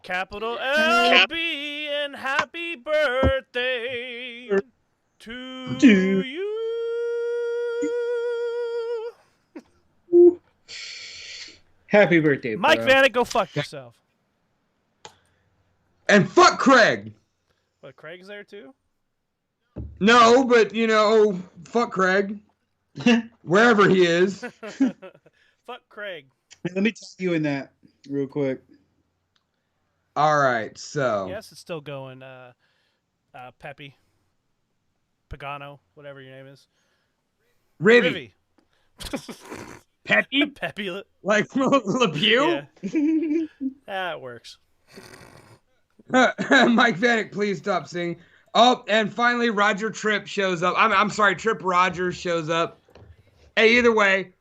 Capital LB, and happy birthday to you. Happy birthday, bro. Mike Vanek, go fuck yourself. And fuck Craig. What, Craig's there too? No, but fuck Craig. Wherever he is. Fuck Craig. Let me tell you in that real quick. All right, so. Yes, it's still going. Peppy. Pagano, whatever your name is. Rivy. Peppy? Peppy. Like Le Pew? Yeah. That works. Mike Vanek, please stop singing. Oh, and finally, Roger Tripp shows up. I'm sorry, Tripp Rogers shows up. Hey, either way,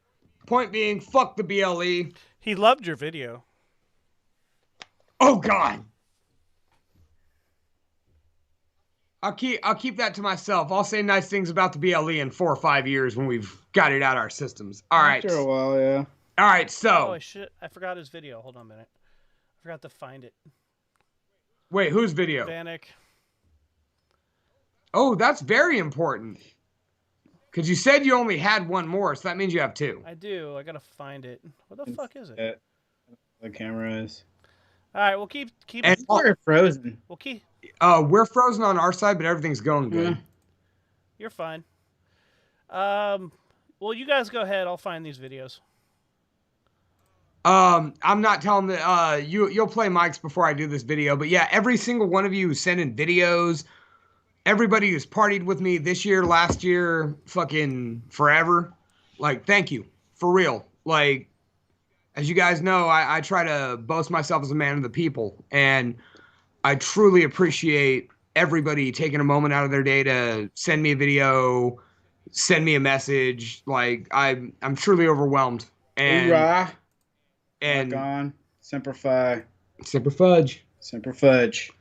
point being, fuck the BLE. He loved your video. Oh God. I'll keep that to myself. I'll say nice things about the BLE in 4 or 5 years when we've got it out of our systems. All right. After a while, yeah. All right, so. Oh shit! I forgot his video. Hold on a minute. I forgot to find it. Wait, whose video? Vanek. Oh, that's very important. Because you said you only had one more, so that means you have 2. I do. I gotta find it. What the fuck is it? The camera is. All right, we'll keep. And we're frozen. We'll keep. We're frozen on our side, but everything's going good. You're fine. Well, you guys go ahead. I'll find these videos. I'm not telling the you'll play Mike's before I do this video, but yeah, every single one of you who's sending videos, everybody who's partied with me this year, last year, fucking forever, like, thank you for real. Like, as you guys know, I try to boast myself as a man of the people, and I truly appreciate everybody taking a moment out of their day to send me a video, send me a message. Like, I'm truly overwhelmed. And Hoorah. And on Semper Fi. Semper Fudge. Semper Fudge.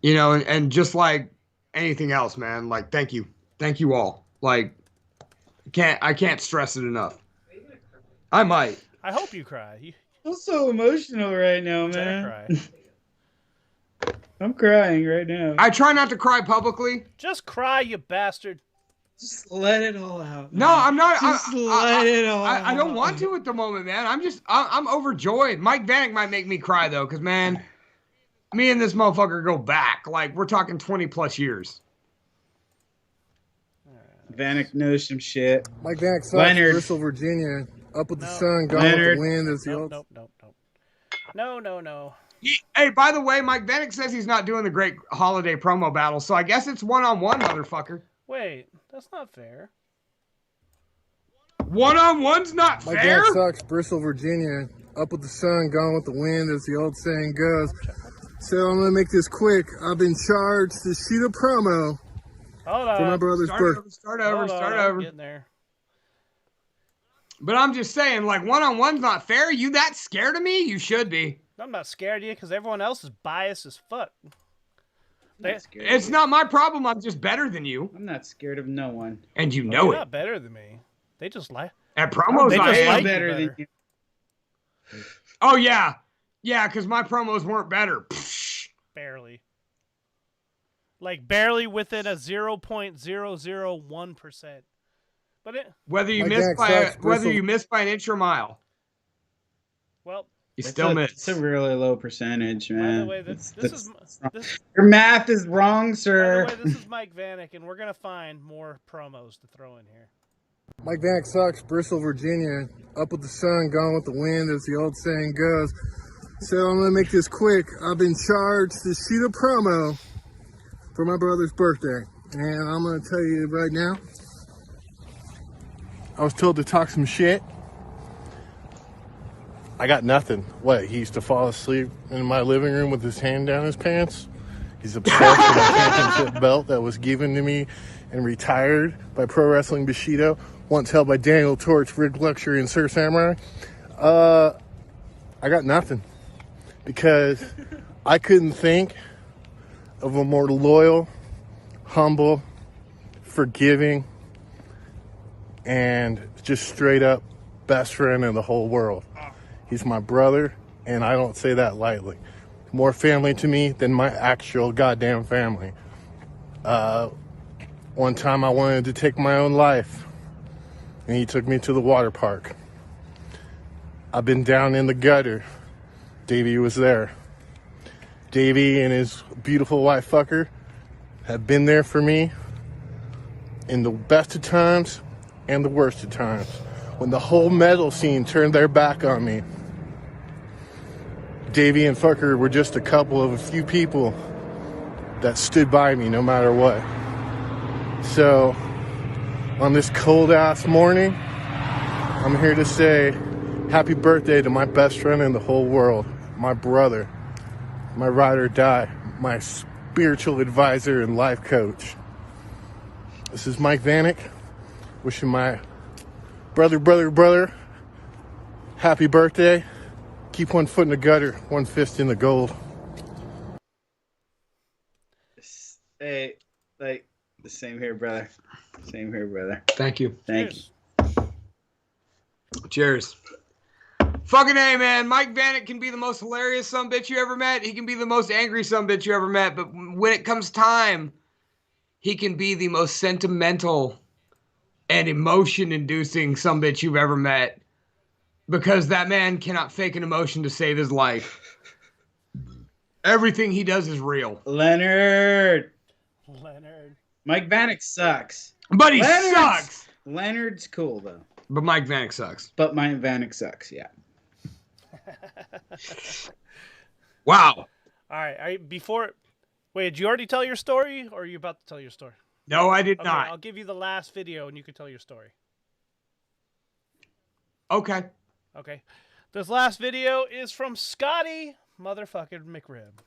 You know, and just like anything else, man, like, thank you all. Like, I can't stress it enough. I might. I hope you cry. You feel so emotional right now, man. Cry. I'm crying right now. I try not to cry publicly. Just cry, you bastard. Just let it all out. Man. No, I'm not. Just let it all out. I don't want to at the moment, man. I'm overjoyed. Mike Vanek might make me cry, though, because, man, me and this motherfucker go back. Like, we're talking 20 plus years. Vanek knows some shit. Mike Vanek sucks. Bristol, Virginia. Up with the sun, gone with the wind. Is the old... No. Hey, by the way, Mike Vanek says he's not doing the great holiday promo battle, so I guess it's one-on-one, motherfucker. Wait, that's not fair. One-on-one's not Mike fair? Vanek sucks. Bristol, Virginia. Up with the sun, gone with the wind, as the old saying goes. So I'm going to make this quick. I've been charged to shoot a promo for my brother's birthday. Start over. Getting there. But I'm just saying, like, one-on-one's not fair. You that scared of me? You should be. I'm not scared of you because everyone else is biased as fuck. It's not my problem. I'm just better than you. I'm not scared of no one. And you know You're it. not better than me. They just like. At promos, they I just am like better you than you. Oh, yeah. Yeah, because my promos weren't better. Barely. Like, barely within a 0.001%. But it. Whether you miss by an inch or a mile. Well, you still miss. It's a really low percentage, man. By the way, this your math is wrong, sir. By the way, this is Mike Vanek, and we're gonna find more promos to throw in here. Mike Vanek sucks. Bristol, Virginia. Up with the sun, gone with the wind, as the old saying goes. So I'm going to make this quick. I've been charged to shoot a promo for my brother's birthday. And I'm going to tell you right now, I was told to talk some shit. I got nothing. What, he used to fall asleep in my living room with his hand down his pants? He's obsessed with a championship belt that was given to me and retired by Pro Wrestling Bushido, once held by Daniel Torch, Rick Luxury, and Sir Samurai. I got nothing. Because I couldn't think of a more loyal, humble, forgiving, and just straight up best friend in the whole world. He's my brother, and I don't say that lightly. More family to me than my actual goddamn family. One time I wanted to take my own life, and he took me to the water park. I've been down in the gutter. Davey was there. Davey and his beautiful wife fucker have been there for me in the best of times and the worst of times. When the whole metal scene turned their back on me, Davey and fucker were just a couple of a few people that stood by me no matter what. So, on this cold ass morning, I'm here to say happy birthday to my best friend in the whole world, my brother, my ride or die, my spiritual advisor and life coach. This is Mike Vanek, wishing my brother happy birthday. Keep one foot in the gutter, one fist in the gold. Hey, like, the same here, brother. Same here, brother. Thank you. Thank you. Cheers. Fucking A, man. Mike Vanek can be the most hilarious sumbitch you ever met. He can be the most angry sumbitch you ever met. But when it comes time, he can be the most sentimental and emotion-inducing sumbitch you've ever met. Because that man cannot fake an emotion to save his life. Everything he does is real. Leonard. Mike Vanek sucks. But he sucks. Leonard's cool, though. But Mike Vanek sucks. But Mike Vanek sucks, yeah. Wow. All right. Wait, did you already tell your story, or are you about to tell your story? No, I did Okay, not. I'll give you the last video, and you can tell your story. Okay. Okay. This last video is from Scotty motherfucking McRib.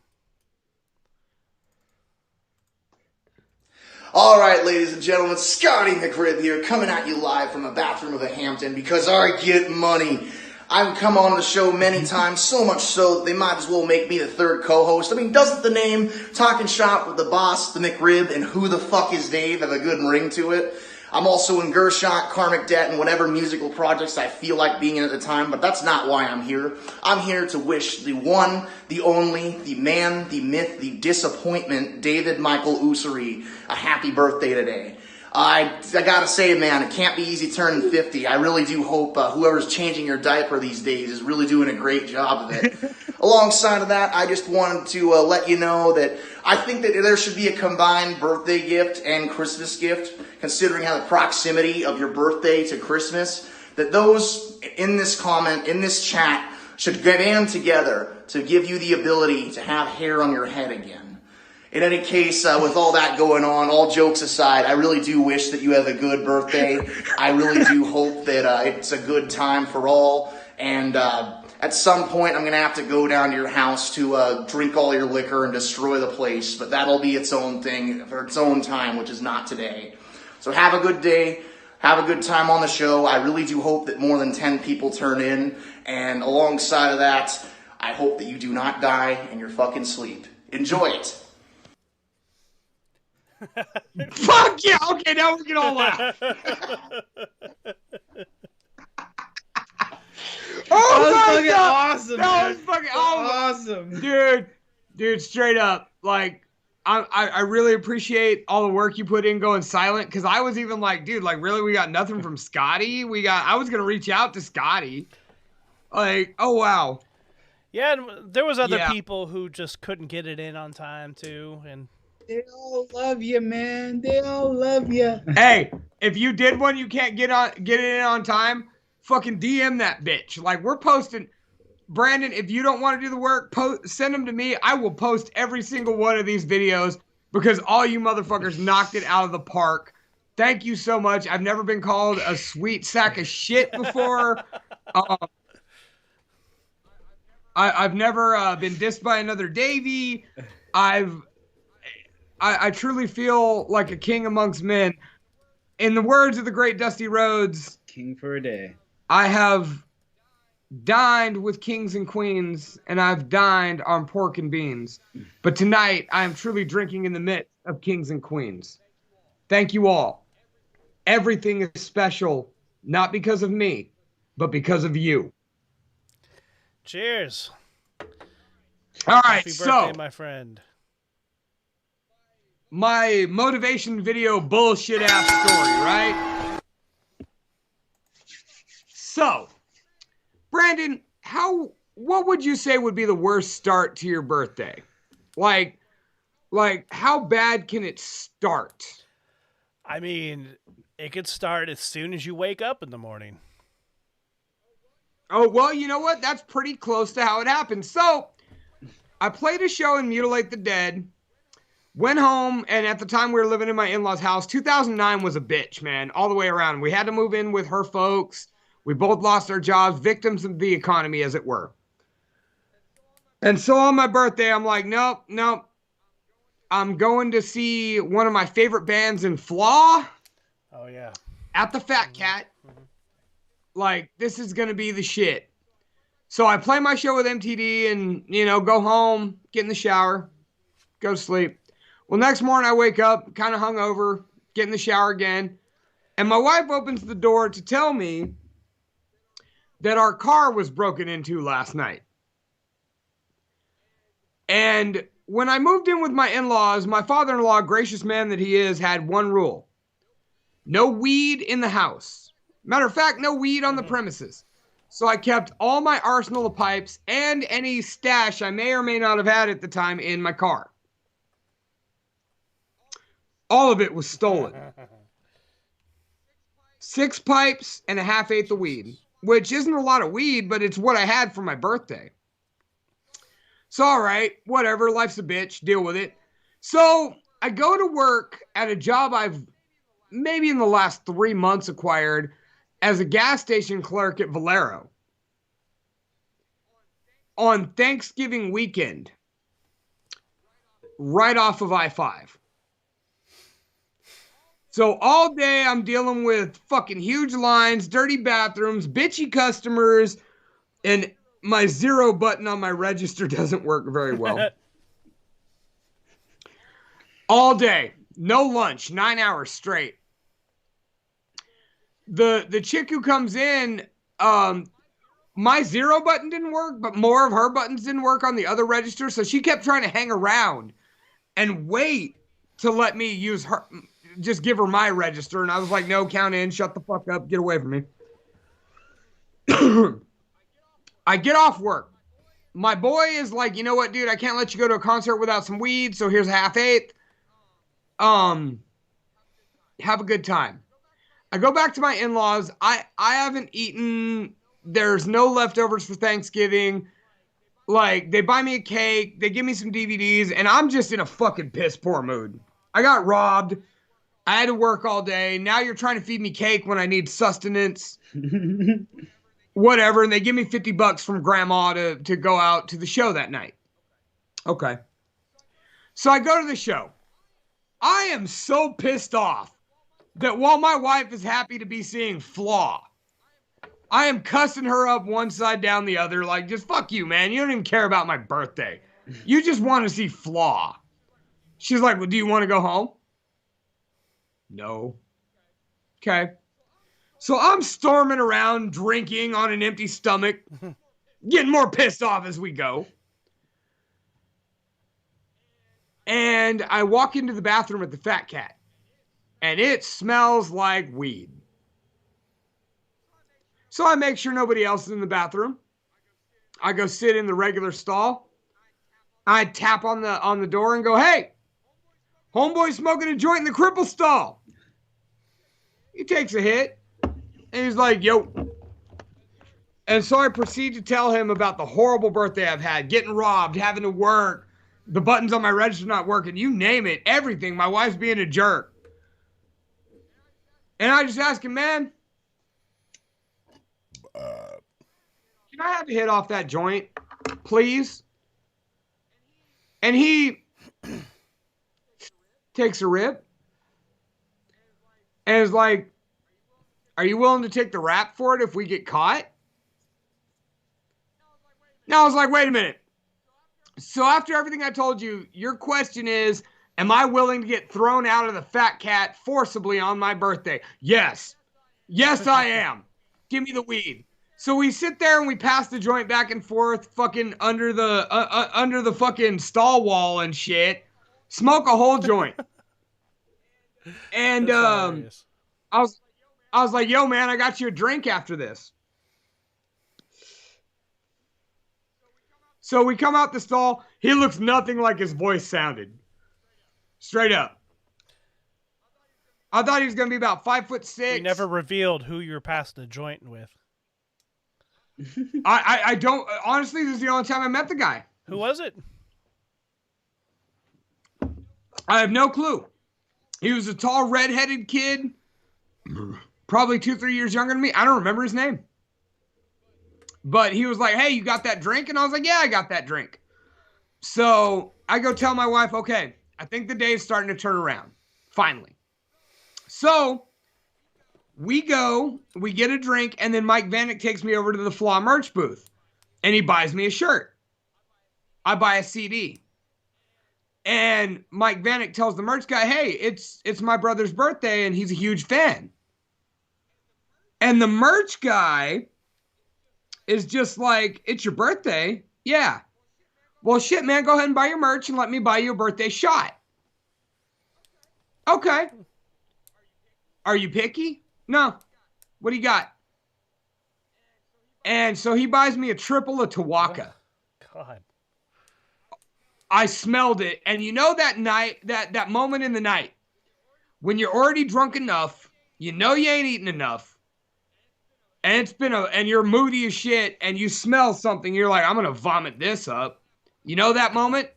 All right, ladies and gentlemen, Scotty McRib here, coming at you live from a bathroom of a Hampton because I get money. I've come on the show many times, so much so that they might as well make me the third co-host. I mean, doesn't the name Talking Shop with the Boss, the McRib, and Who the Fuck is Dave have a good ring to it? I'm also in Gershon, Karmic Debt, and whatever musical projects I feel like being in at the time, but that's not why I'm here. I'm here to wish the one, the only, the man, the myth, the disappointment, David Michael Ussery, a happy birthday today. I gotta say, man, it can't be easy turning 50. I really do hope whoever's changing your diaper these days is really doing a great job of it. Alongside of that, I just wanted to let you know that I think that there should be a combined birthday gift and Christmas gift, considering how the proximity of your birthday to Christmas, that those in this comment, in this chat, should band together to give you the ability to have hair on your head again. In any case, with all that going on, all jokes aside, I really do wish that you have a good birthday. I really do hope that it's a good time for all. And at some point, I'm going to have to go down to your house to drink all your liquor and destroy the place. But that'll be its own thing for its own time, which is not today. So have a good day. Have a good time on the show. I really do hope that more than 10 people turn in. And alongside of that, I hope that you do not die in your fucking sleep. Enjoy it. Fuck yeah! Okay, now we can all laugh. Oh That was my fucking God. awesome, That man. was fucking Awesome. Dude, straight up, like, I really appreciate all the work you put in going silent, because I was even like, dude, like, really, we got nothing from Scotty? I was gonna reach out to Scotty. Like, oh wow. Yeah, and there was other people who just couldn't get it in on time too, and they all love you, man. They all love you. Hey, if you did one, you can't get it in on time. Fucking DM that bitch. Like, we're posting. Brandon, if you don't want to do the work, send them to me. I will post every single one of these videos because all you motherfuckers knocked it out of the park. Thank you so much. I've never been called a sweet sack of shit before. I've never been dissed by another Davey. I truly feel like a king amongst men. In the words of the great Dusty Rhodes, king for a day. I have dined with kings and queens, and I've dined on pork and beans. But tonight, I am truly drinking in the midst of kings and queens. Thank you all. Everything is special, not because of me, but because of you. cheers. All right, Happy so birthday, my friend. My motivation video bullshit ass story, right? So, Brandon, what would you say would be the worst start to your birthday? Like how bad can it start? I mean, it could start as soon as you wake up in the morning. Oh, well, you know what? That's pretty close to how it happened. So, I played a show in Mutilate the Dead, went home, and at the time we were living in my in-laws' house. 2009 was a bitch, man, all the way around. We had to move in with her folks. We both lost our jobs, victims of the economy, as it were. And so on my birthday, I'm like, nope. I'm going to see one of my favorite bands in Flaw. Oh, yeah. At the Fat Cat. Like, this is going to be the shit. So I play my show with MTD and, you know, go home, get in the shower, go to sleep. Well, next morning I wake up kind of hungover, get in the shower again. And my wife opens the door to tell me that our car was broken into last night. And when I moved in with my in-laws, my father-in-law, gracious man that he is, had one rule. No weed in the house. Matter of fact, no weed on the premises. So I kept all my arsenal of pipes and any stash I may or may not have had at the time in my car. All of it was stolen. 6 pipes and a half-eighth of weed, which isn't a lot of weed, but it's what I had for my birthday. So, all right, whatever, life's a bitch, deal with it. So I go to work at a job I've maybe in the last 3 months acquired as a gas station clerk at Valero on Thanksgiving weekend, right off of I-5. So all day I'm dealing with fucking huge lines, dirty bathrooms, bitchy customers, and my 0 button on my register doesn't work very well. All day, no lunch, 9 hours straight. The chick who comes in, my 0 button didn't work, but more of her buttons didn't work on the other register. So she kept trying to hang around and wait to let me use her, just give her my register. And I was like, no, count in, shut the fuck up, get away from me. I get off work. My boy is like, you know what, dude, I can't let you go to a concert without some weed. So here's a half-eighth. Have a good time. I go back to my in-laws. I haven't eaten. There's no leftovers for Thanksgiving. Like, they buy me a cake. They give me some DVDs. And I'm just in a fucking piss poor mood. I got robbed. I had to work all day. Now you're trying to feed me cake when I need sustenance. Whatever. And they give me $50 from grandma to go out to the show that night. Okay. So I go to the show. I am so pissed off that while my wife is happy to be seeing Flaw, I am cussing her up one side down the other, like, just fuck you, man. You don't even care about my birthday. You just want to see Flaw. She's like, well, do you want to go home? No. Okay. So I'm storming around, drinking on an empty stomach, getting more pissed off as we go. And I walk into the bathroom at the Fat Cat. And it smells like weed. So I make sure nobody else is in the bathroom. I go sit in the regular stall. I tap on the door and go, hey, homeboy smoking a joint in the cripple stall. He takes a hit. And he's like, yo. And so I proceed to tell him about the horrible birthday I've had. Getting robbed, having to work. The buttons on my register not working. You name it. Everything. My wife's being a jerk. And I just ask him, man, can I have a hit off that joint, please? And he takes a rip and is like, are you willing to take the rap for it if we get caught? Now I was like, wait a minute. So after everything I told you, your question is, am I willing to get thrown out of the Fat Cat forcibly on my birthday? Yes. Yes, I am. Give me the weed. So we sit there and we pass the joint back and forth, fucking under the fucking stall wall and shit. Smoke a whole joint. And I was like, yo, man, I got you a drink after this. So we come out the stall. He looks nothing like his voice sounded. Straight up. I thought he was going to be about 5'6". We never revealed who you were passing the joint with. I don't, honestly, this is the only time I met the guy. Who was it? I have no clue. He was a tall, red-headed kid. Probably 2-3 years younger than me. I don't remember his name. But he was like, hey, you got that drink? And I was like, yeah, I got that drink. So I go tell my wife, okay, I think the day is starting to turn around. Finally. So we go, we get a drink, and then Mike Vanek takes me over to the Flaw merch booth. And he buys me a shirt. I buy a CD. And Mike Vanek tells the merch guy, hey, it's my brother's birthday, and he's a huge fan. And the merch guy is just like, it's your birthday? Yeah. Well, shit, man, go ahead and buy your merch and let me buy you a birthday shot. Okay. Are you picky? No. What do you got? And so he buys me a triple of Tawaka. God. I smelled it. And you know that night, that moment in the night, when you're already drunk enough, you know you ain't eaten enough, and and you're moody as shit, and you smell something, you're like, I'm gonna vomit this up. You know that moment?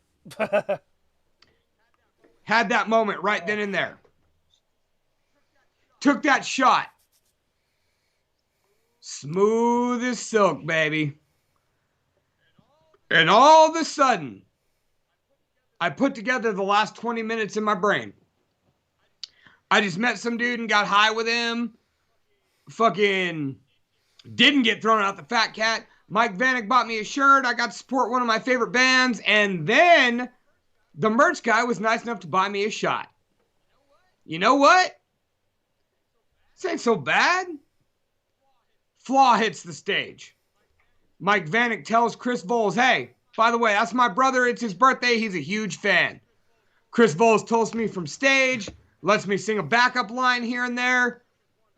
Had that moment right then and there. Took that shot. Smooth as silk, baby. And all of a sudden, I put together the last 20 minutes in my brain. I just met some dude and got high with him. Fucking didn't get thrown out the fat cat. Mike Vanek bought me a shirt. I got to support one of my favorite bands. And then the merch guy was nice enough to buy me a shot. You know what? This ain't so bad. Flaw hits the stage. Mike Vanek tells Chris Voles, hey, by the way, that's my brother. It's his birthday. He's a huge fan. Chris Voles toasts me from stage, lets me sing a backup line here and there.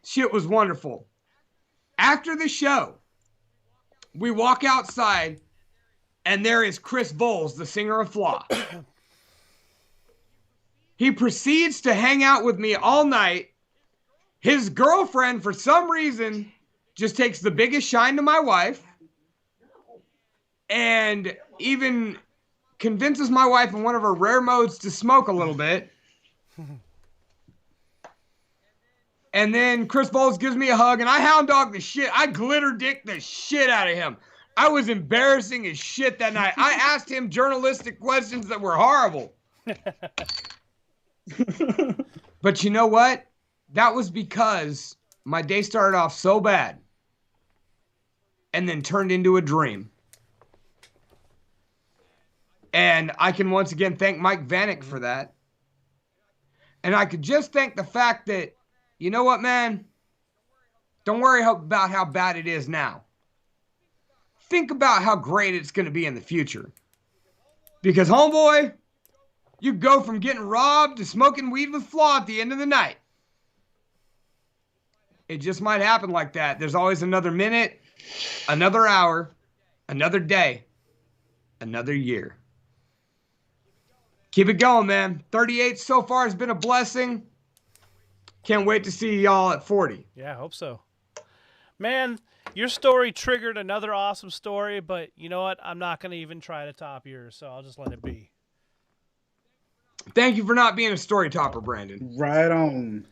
Shit was wonderful. After the show, we walk outside, and there is Chris Voles, the singer of Flaw. He proceeds to hang out with me all night. His girlfriend, for some reason, just takes the biggest shine to my wife. And even convinces my wife in one of her rare modes to smoke a little bit. And then Chris Voles gives me a hug, and I hound dog the shit. I glitter dick the shit out of him. I was embarrassing as shit that night. I asked him journalistic questions that were horrible. But you know what? That was because my day started off so bad and then turned into a dream. And I can once again thank Mike Vanek for that. And I could just thank the fact that, you know what, man? Don't worry about how bad it is now. Think about how great it's going to be in the future. Because, homeboy, you go from getting robbed to smoking weed with Flaw at the end of the night. It just might happen like that. There's always another minute, another hour, another day, another year. Keep it going, man. 38 so far has been a blessing. Can't wait to see y'all at 40. Yeah, I hope so. Man, your story triggered another awesome story, but you know what? I'm not going to even try to top yours, so I'll just let it be. Thank you for not being a story topper, Brandon. Right on.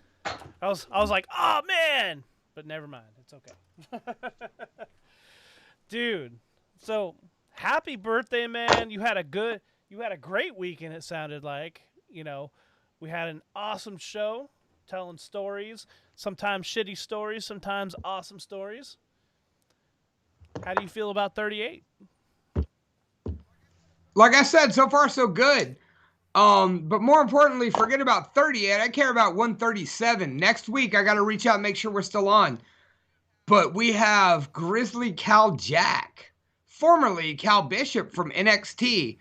I was like, oh, man. But never mind. It's okay. Dude, so happy birthday, man. You had a great weekend, it sounded like. You know, we had an awesome show telling stories, sometimes shitty stories, sometimes awesome stories. How do you feel about 38? Like I said, so far so good. But more importantly, forget about 38. I care about 137. Next week, I got to reach out and make sure we're still on. But we have Grizzly Cal Jack, formerly Cal Bishop from NXT.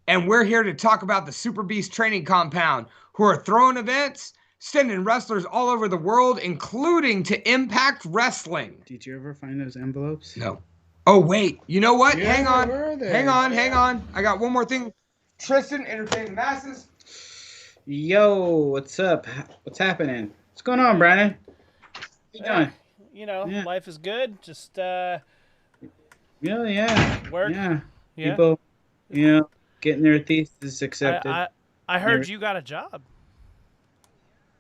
And we're here to talk about the Super Beast Training Compound, who are throwing events, sending wrestlers all over the world, including to Impact Wrestling. Did you ever find those envelopes? No. Oh, wait. You know what? Yeah, Hang on. where are they? Hang on. I got one more thing. Tristan, Entertaining Masses. Yo, what's up? What's happening? What's going on, Brandon? How you doing? You know, life is good. Just, yeah. Work. Yeah. Yeah. People, you know, getting their thesis accepted. I heard you got a job.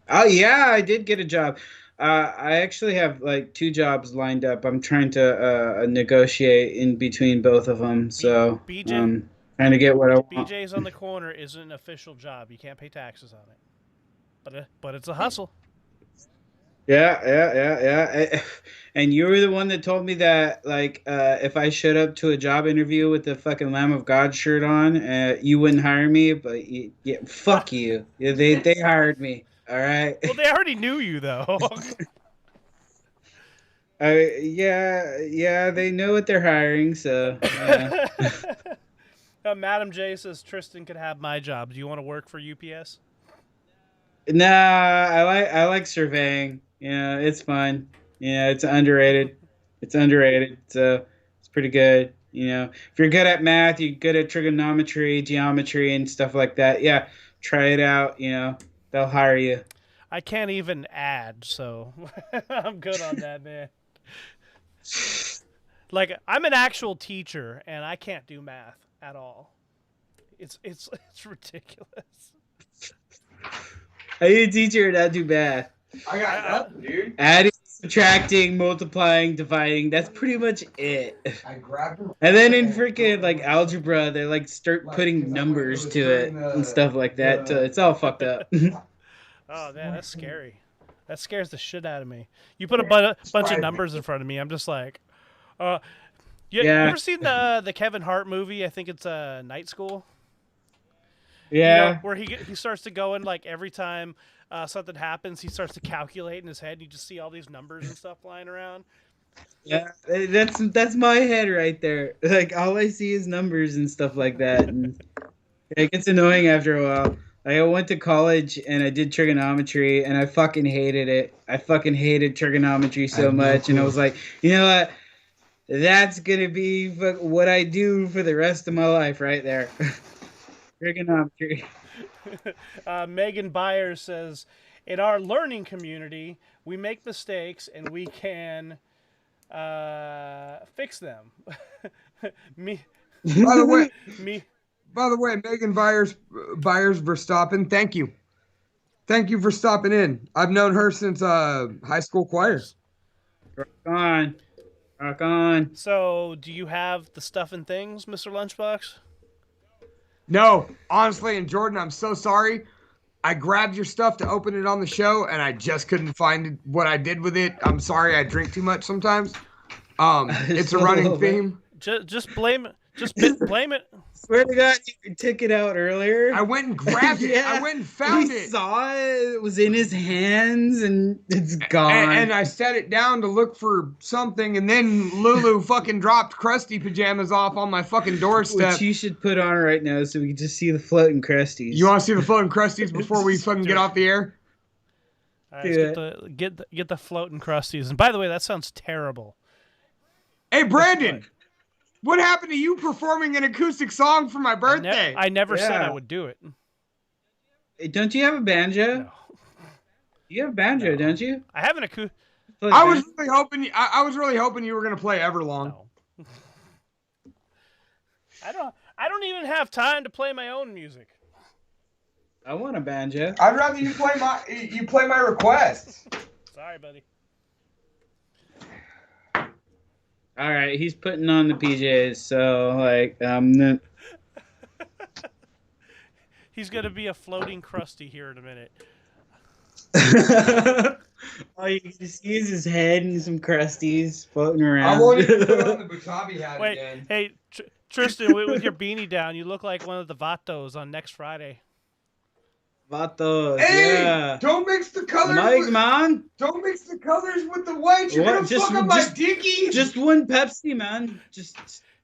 Oh, yeah, I did get a job. I actually have like 2 jobs lined up. I'm trying to negotiate in between both of them. So, BJ, trying to get what I want. BJ's on the corner is an official job. You can't pay taxes on it. But it's a hustle. Yeah. And you were the one that told me that, like, if I showed up to a job interview with the fucking Lamb of God shirt on, you wouldn't hire me. But yeah, fuck you. Yeah, they hired me. All right. Well, they already knew you though. Yeah, they know what they're hiring. So. Madam J says Tristan could have my job. Do you want to work for UPS? Nah, I like surveying. Yeah, it's fun. Yeah, it's underrated. It's underrated. So it's pretty good. If you're good at math, you're good at trigonometry, geometry, and stuff like that. Yeah, try it out. They'll hire you. I can't even add, so I'm good on that, man. Like, I'm an actual teacher, and I can't do math at all. It's ridiculous. Are you a teacher? Not too bad. I got nothing, dude. Adding, subtracting, multiplying, dividing. That's pretty much it. I grabbed him. And then in freaking like algebra, they like start putting numbers to it and stuff like that. So it's all fucked up. Oh man, that's scary. That scares the shit out of me. You put a bunch of numbers in front of me, I'm just like, you ever seen the Kevin Hart movie? I think it's Night School. Yeah. Where he starts to go in, like, every time something happens, he starts to calculate in his head. And you just see all these numbers and stuff flying around. Yeah, that's my head right there. Like, all I see is numbers and stuff like that, and it gets annoying after a while. Like, I went to college and I did trigonometry, and I fucking hated it. I fucking hated trigonometry so much, and I was like, you know what? That's gonna be what I do for the rest of my life, right there. Trigonometry. Megan Byers says, in our learning community, we make mistakes and we can fix them. By the way, Megan Byers Verstappen, thank you. Thank you for stopping in. I've known her since high school choir. Rock on. So, do you have the stuff and things, Mr. Lunchbox? No, honestly, and Jordan, I'm so sorry. I grabbed your stuff to open it on the show, and I just couldn't find what I did with it. I'm sorry, I drink too much sometimes. It's a running theme. Just blame it. Just blame it. Swear to God, you took it out earlier. I went and grabbed it. I went and found it. Saw it. It was in his hands, and it's gone. And I set it down to look for something, and then Lulu fucking dropped Krusty pajamas off on my fucking doorstep. Which you should put on right now so we can just see the floating Krusties. You want to see the floating Krusties before we fucking get off the air? All right, let's get the floating Krusties. And by the way, that sounds terrible. Hey, Brandon. What happened to you performing an acoustic song for my birthday? I never said I would do it. Don't you have a banjo? No. You have a banjo, don't you? I have an acoustic. I was really hoping you were going to play Everlong. No. I don't even have time to play my own music. I want a banjo. I'd rather you play my requests. Sorry, buddy. All right, he's putting on the PJs, so like he's gonna be a floating Krusty here in a minute. All you can see is his head and some Krusties floating around. I won't even put on the Butabi hat again. Hey, Tristan, with your beanie down, you look like one of the Vatos on next Friday. Vatos, hey, yeah. Don't mix the colors. Man. Don't mix the colors with the white. You're gonna fuck up my dickies. Just one Pepsi, man.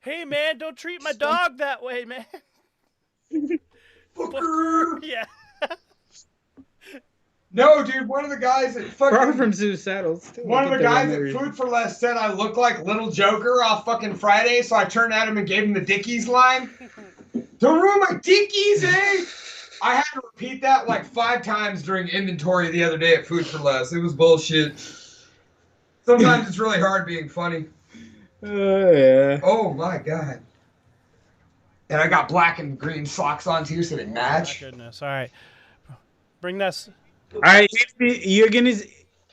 Hey, man, don't treat my dog that way, man. Fucker. Yeah. No, dude. One of the guys at fucking Far from suicidal. One of the guys at Food for Less said I look like Little Joker off fucking Friday, so I turned at him and gave him the dickies line. Don't ruin my dickies, eh? I had to repeat that like 5 times during inventory the other day at Food for Less. It was bullshit. Sometimes it's really hard being funny. Yeah. Oh my God. And I got black and green socks on too, so they match. Oh, my goodness. All right. Bring this. All right,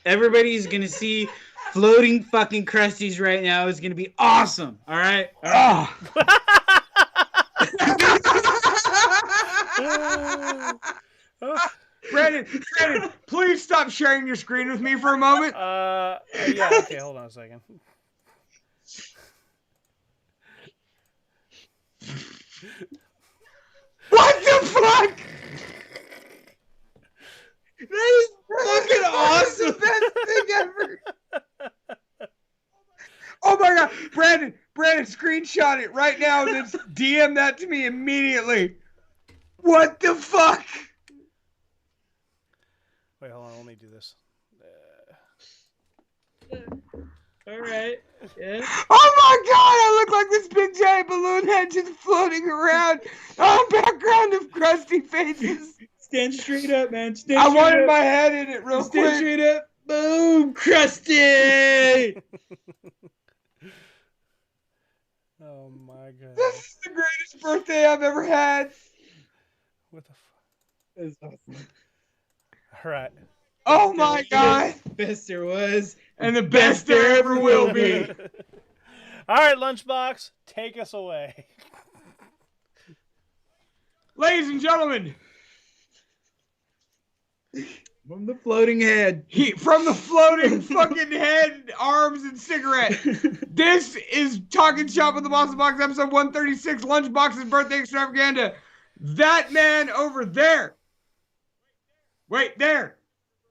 everybody's gonna see floating fucking Krusties right now. It's gonna be awesome. All right. Oh. Brandon, please stop sharing your screen with me for a moment. Yeah, okay, hold on a second. What the fuck? That is fucking awesome. The best thing ever. Oh my god, Brandon, screenshot it right now and then DM that to me immediately. What the fuck? Wait, hold on, let me do this. All right. Yeah. Oh my god, I look like this big giant balloon head just floating around on background of crusty faces. Stand straight up, man. I wanted my head in it real quick. Stand straight up. Boom, Krusty. Oh my god. This is the greatest birthday I've ever had. What the fuck? That's awesome. All right. Oh my god. Best there was. And the best there ever will be. All right, Lunchbox, take us away. Ladies and gentlemen. From the floating head. From the floating fucking head, arms, and cigarette. This is Talking Shop with the Boss Box, episode 136, LunchBox's birthday extravaganza. That man over there. Wait, there.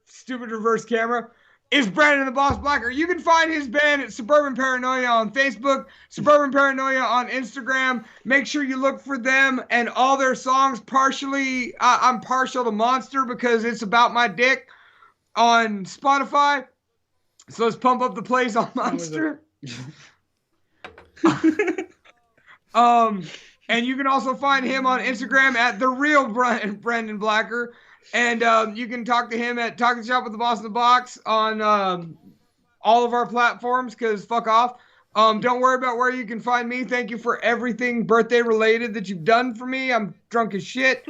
Stupid reverse camera. Is Brandon the Boss Blacker. You can find his band at Suburban Paranoia on Facebook, Suburban Paranoia on Instagram. Make sure you look for them and all their songs. Partially, I'm partial to Monster because it's about my dick on Spotify. So let's pump up the plays on Monster. And you can also find him on Instagram at The Real Brandon Blacker. And you can talk to him at Talking Shop with the Boss in the Box on all of our platforms, because fuck off. Don't worry about where you can find me. Thank you for everything birthday related that you've done for me. I'm drunk as shit.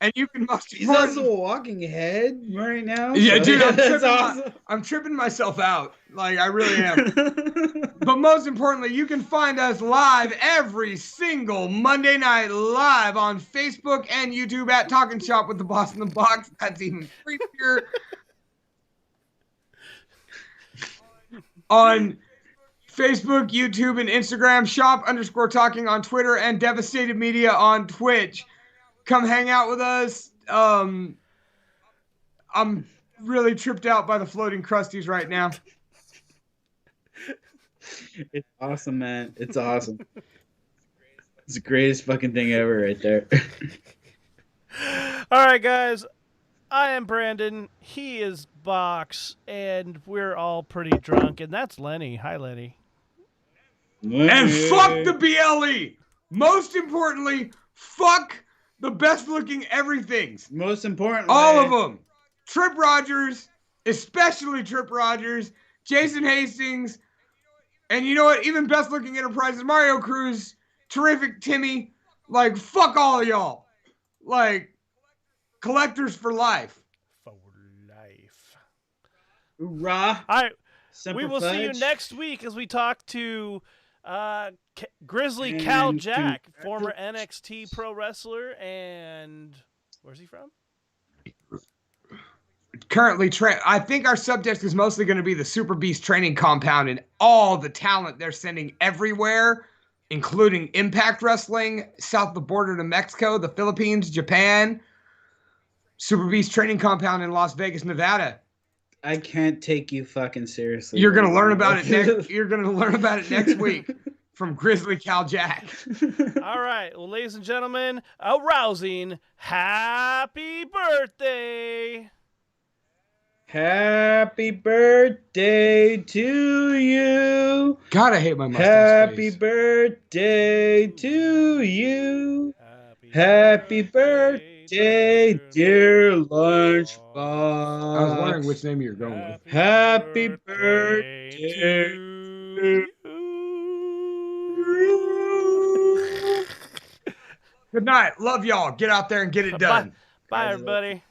And you can He's also a walking head right now. Yeah, so dude, awesome. I'm tripping myself out. Like, I really am. But most importantly, you can find us live every single Monday night live on Facebook and YouTube at Talking Shop with the Boss in the Box. That's even creepier. On Facebook, YouTube, and Instagram, shop_talking on Twitter, and Devastated Media on Twitch. Come hang out with us. I'm really tripped out by the floating crusties right now. It's awesome, man. It's awesome. It's the greatest fucking thing ever right there. All right, guys. I am Brandon. He is Box, and we're all pretty drunk, and that's Lenny. Hi, Lenny. And fuck the BLE. Most importantly, fuck the best looking everythings. Most importantly, all of them. Trip Rogers, especially Trip Rogers, Jason Hastings, and you know what? Even best looking Enterprises, Mario Cruz, terrific Timmy. Like, fuck all of y'all. Like, collectors for life. For life. Hoorah. All right. Semper We will see you Fudge. next week as we talk to Grizzly Cal Jack, former NXT pro wrestler, and where's he from? Currently, I think our subject is mostly going to be the Super Beast training compound and all the talent they're sending everywhere, including Impact Wrestling, south of the border to Mexico, the Philippines, Japan. Super Beast training compound in Las Vegas, Nevada. I can't take you fucking seriously. You're gonna learn about it next. You're gonna learn about it next week from Grizzly Cal Jack. All right, well, ladies and gentlemen, a rousing happy birthday. Happy birthday to you. God, I hate my mustache. Happy birthday to you. Happy birthday, dear Lunchbox. I was wondering which name you were going with. Happy birthday to Good night. Love y'all. Get out there and get it done. Bye everybody.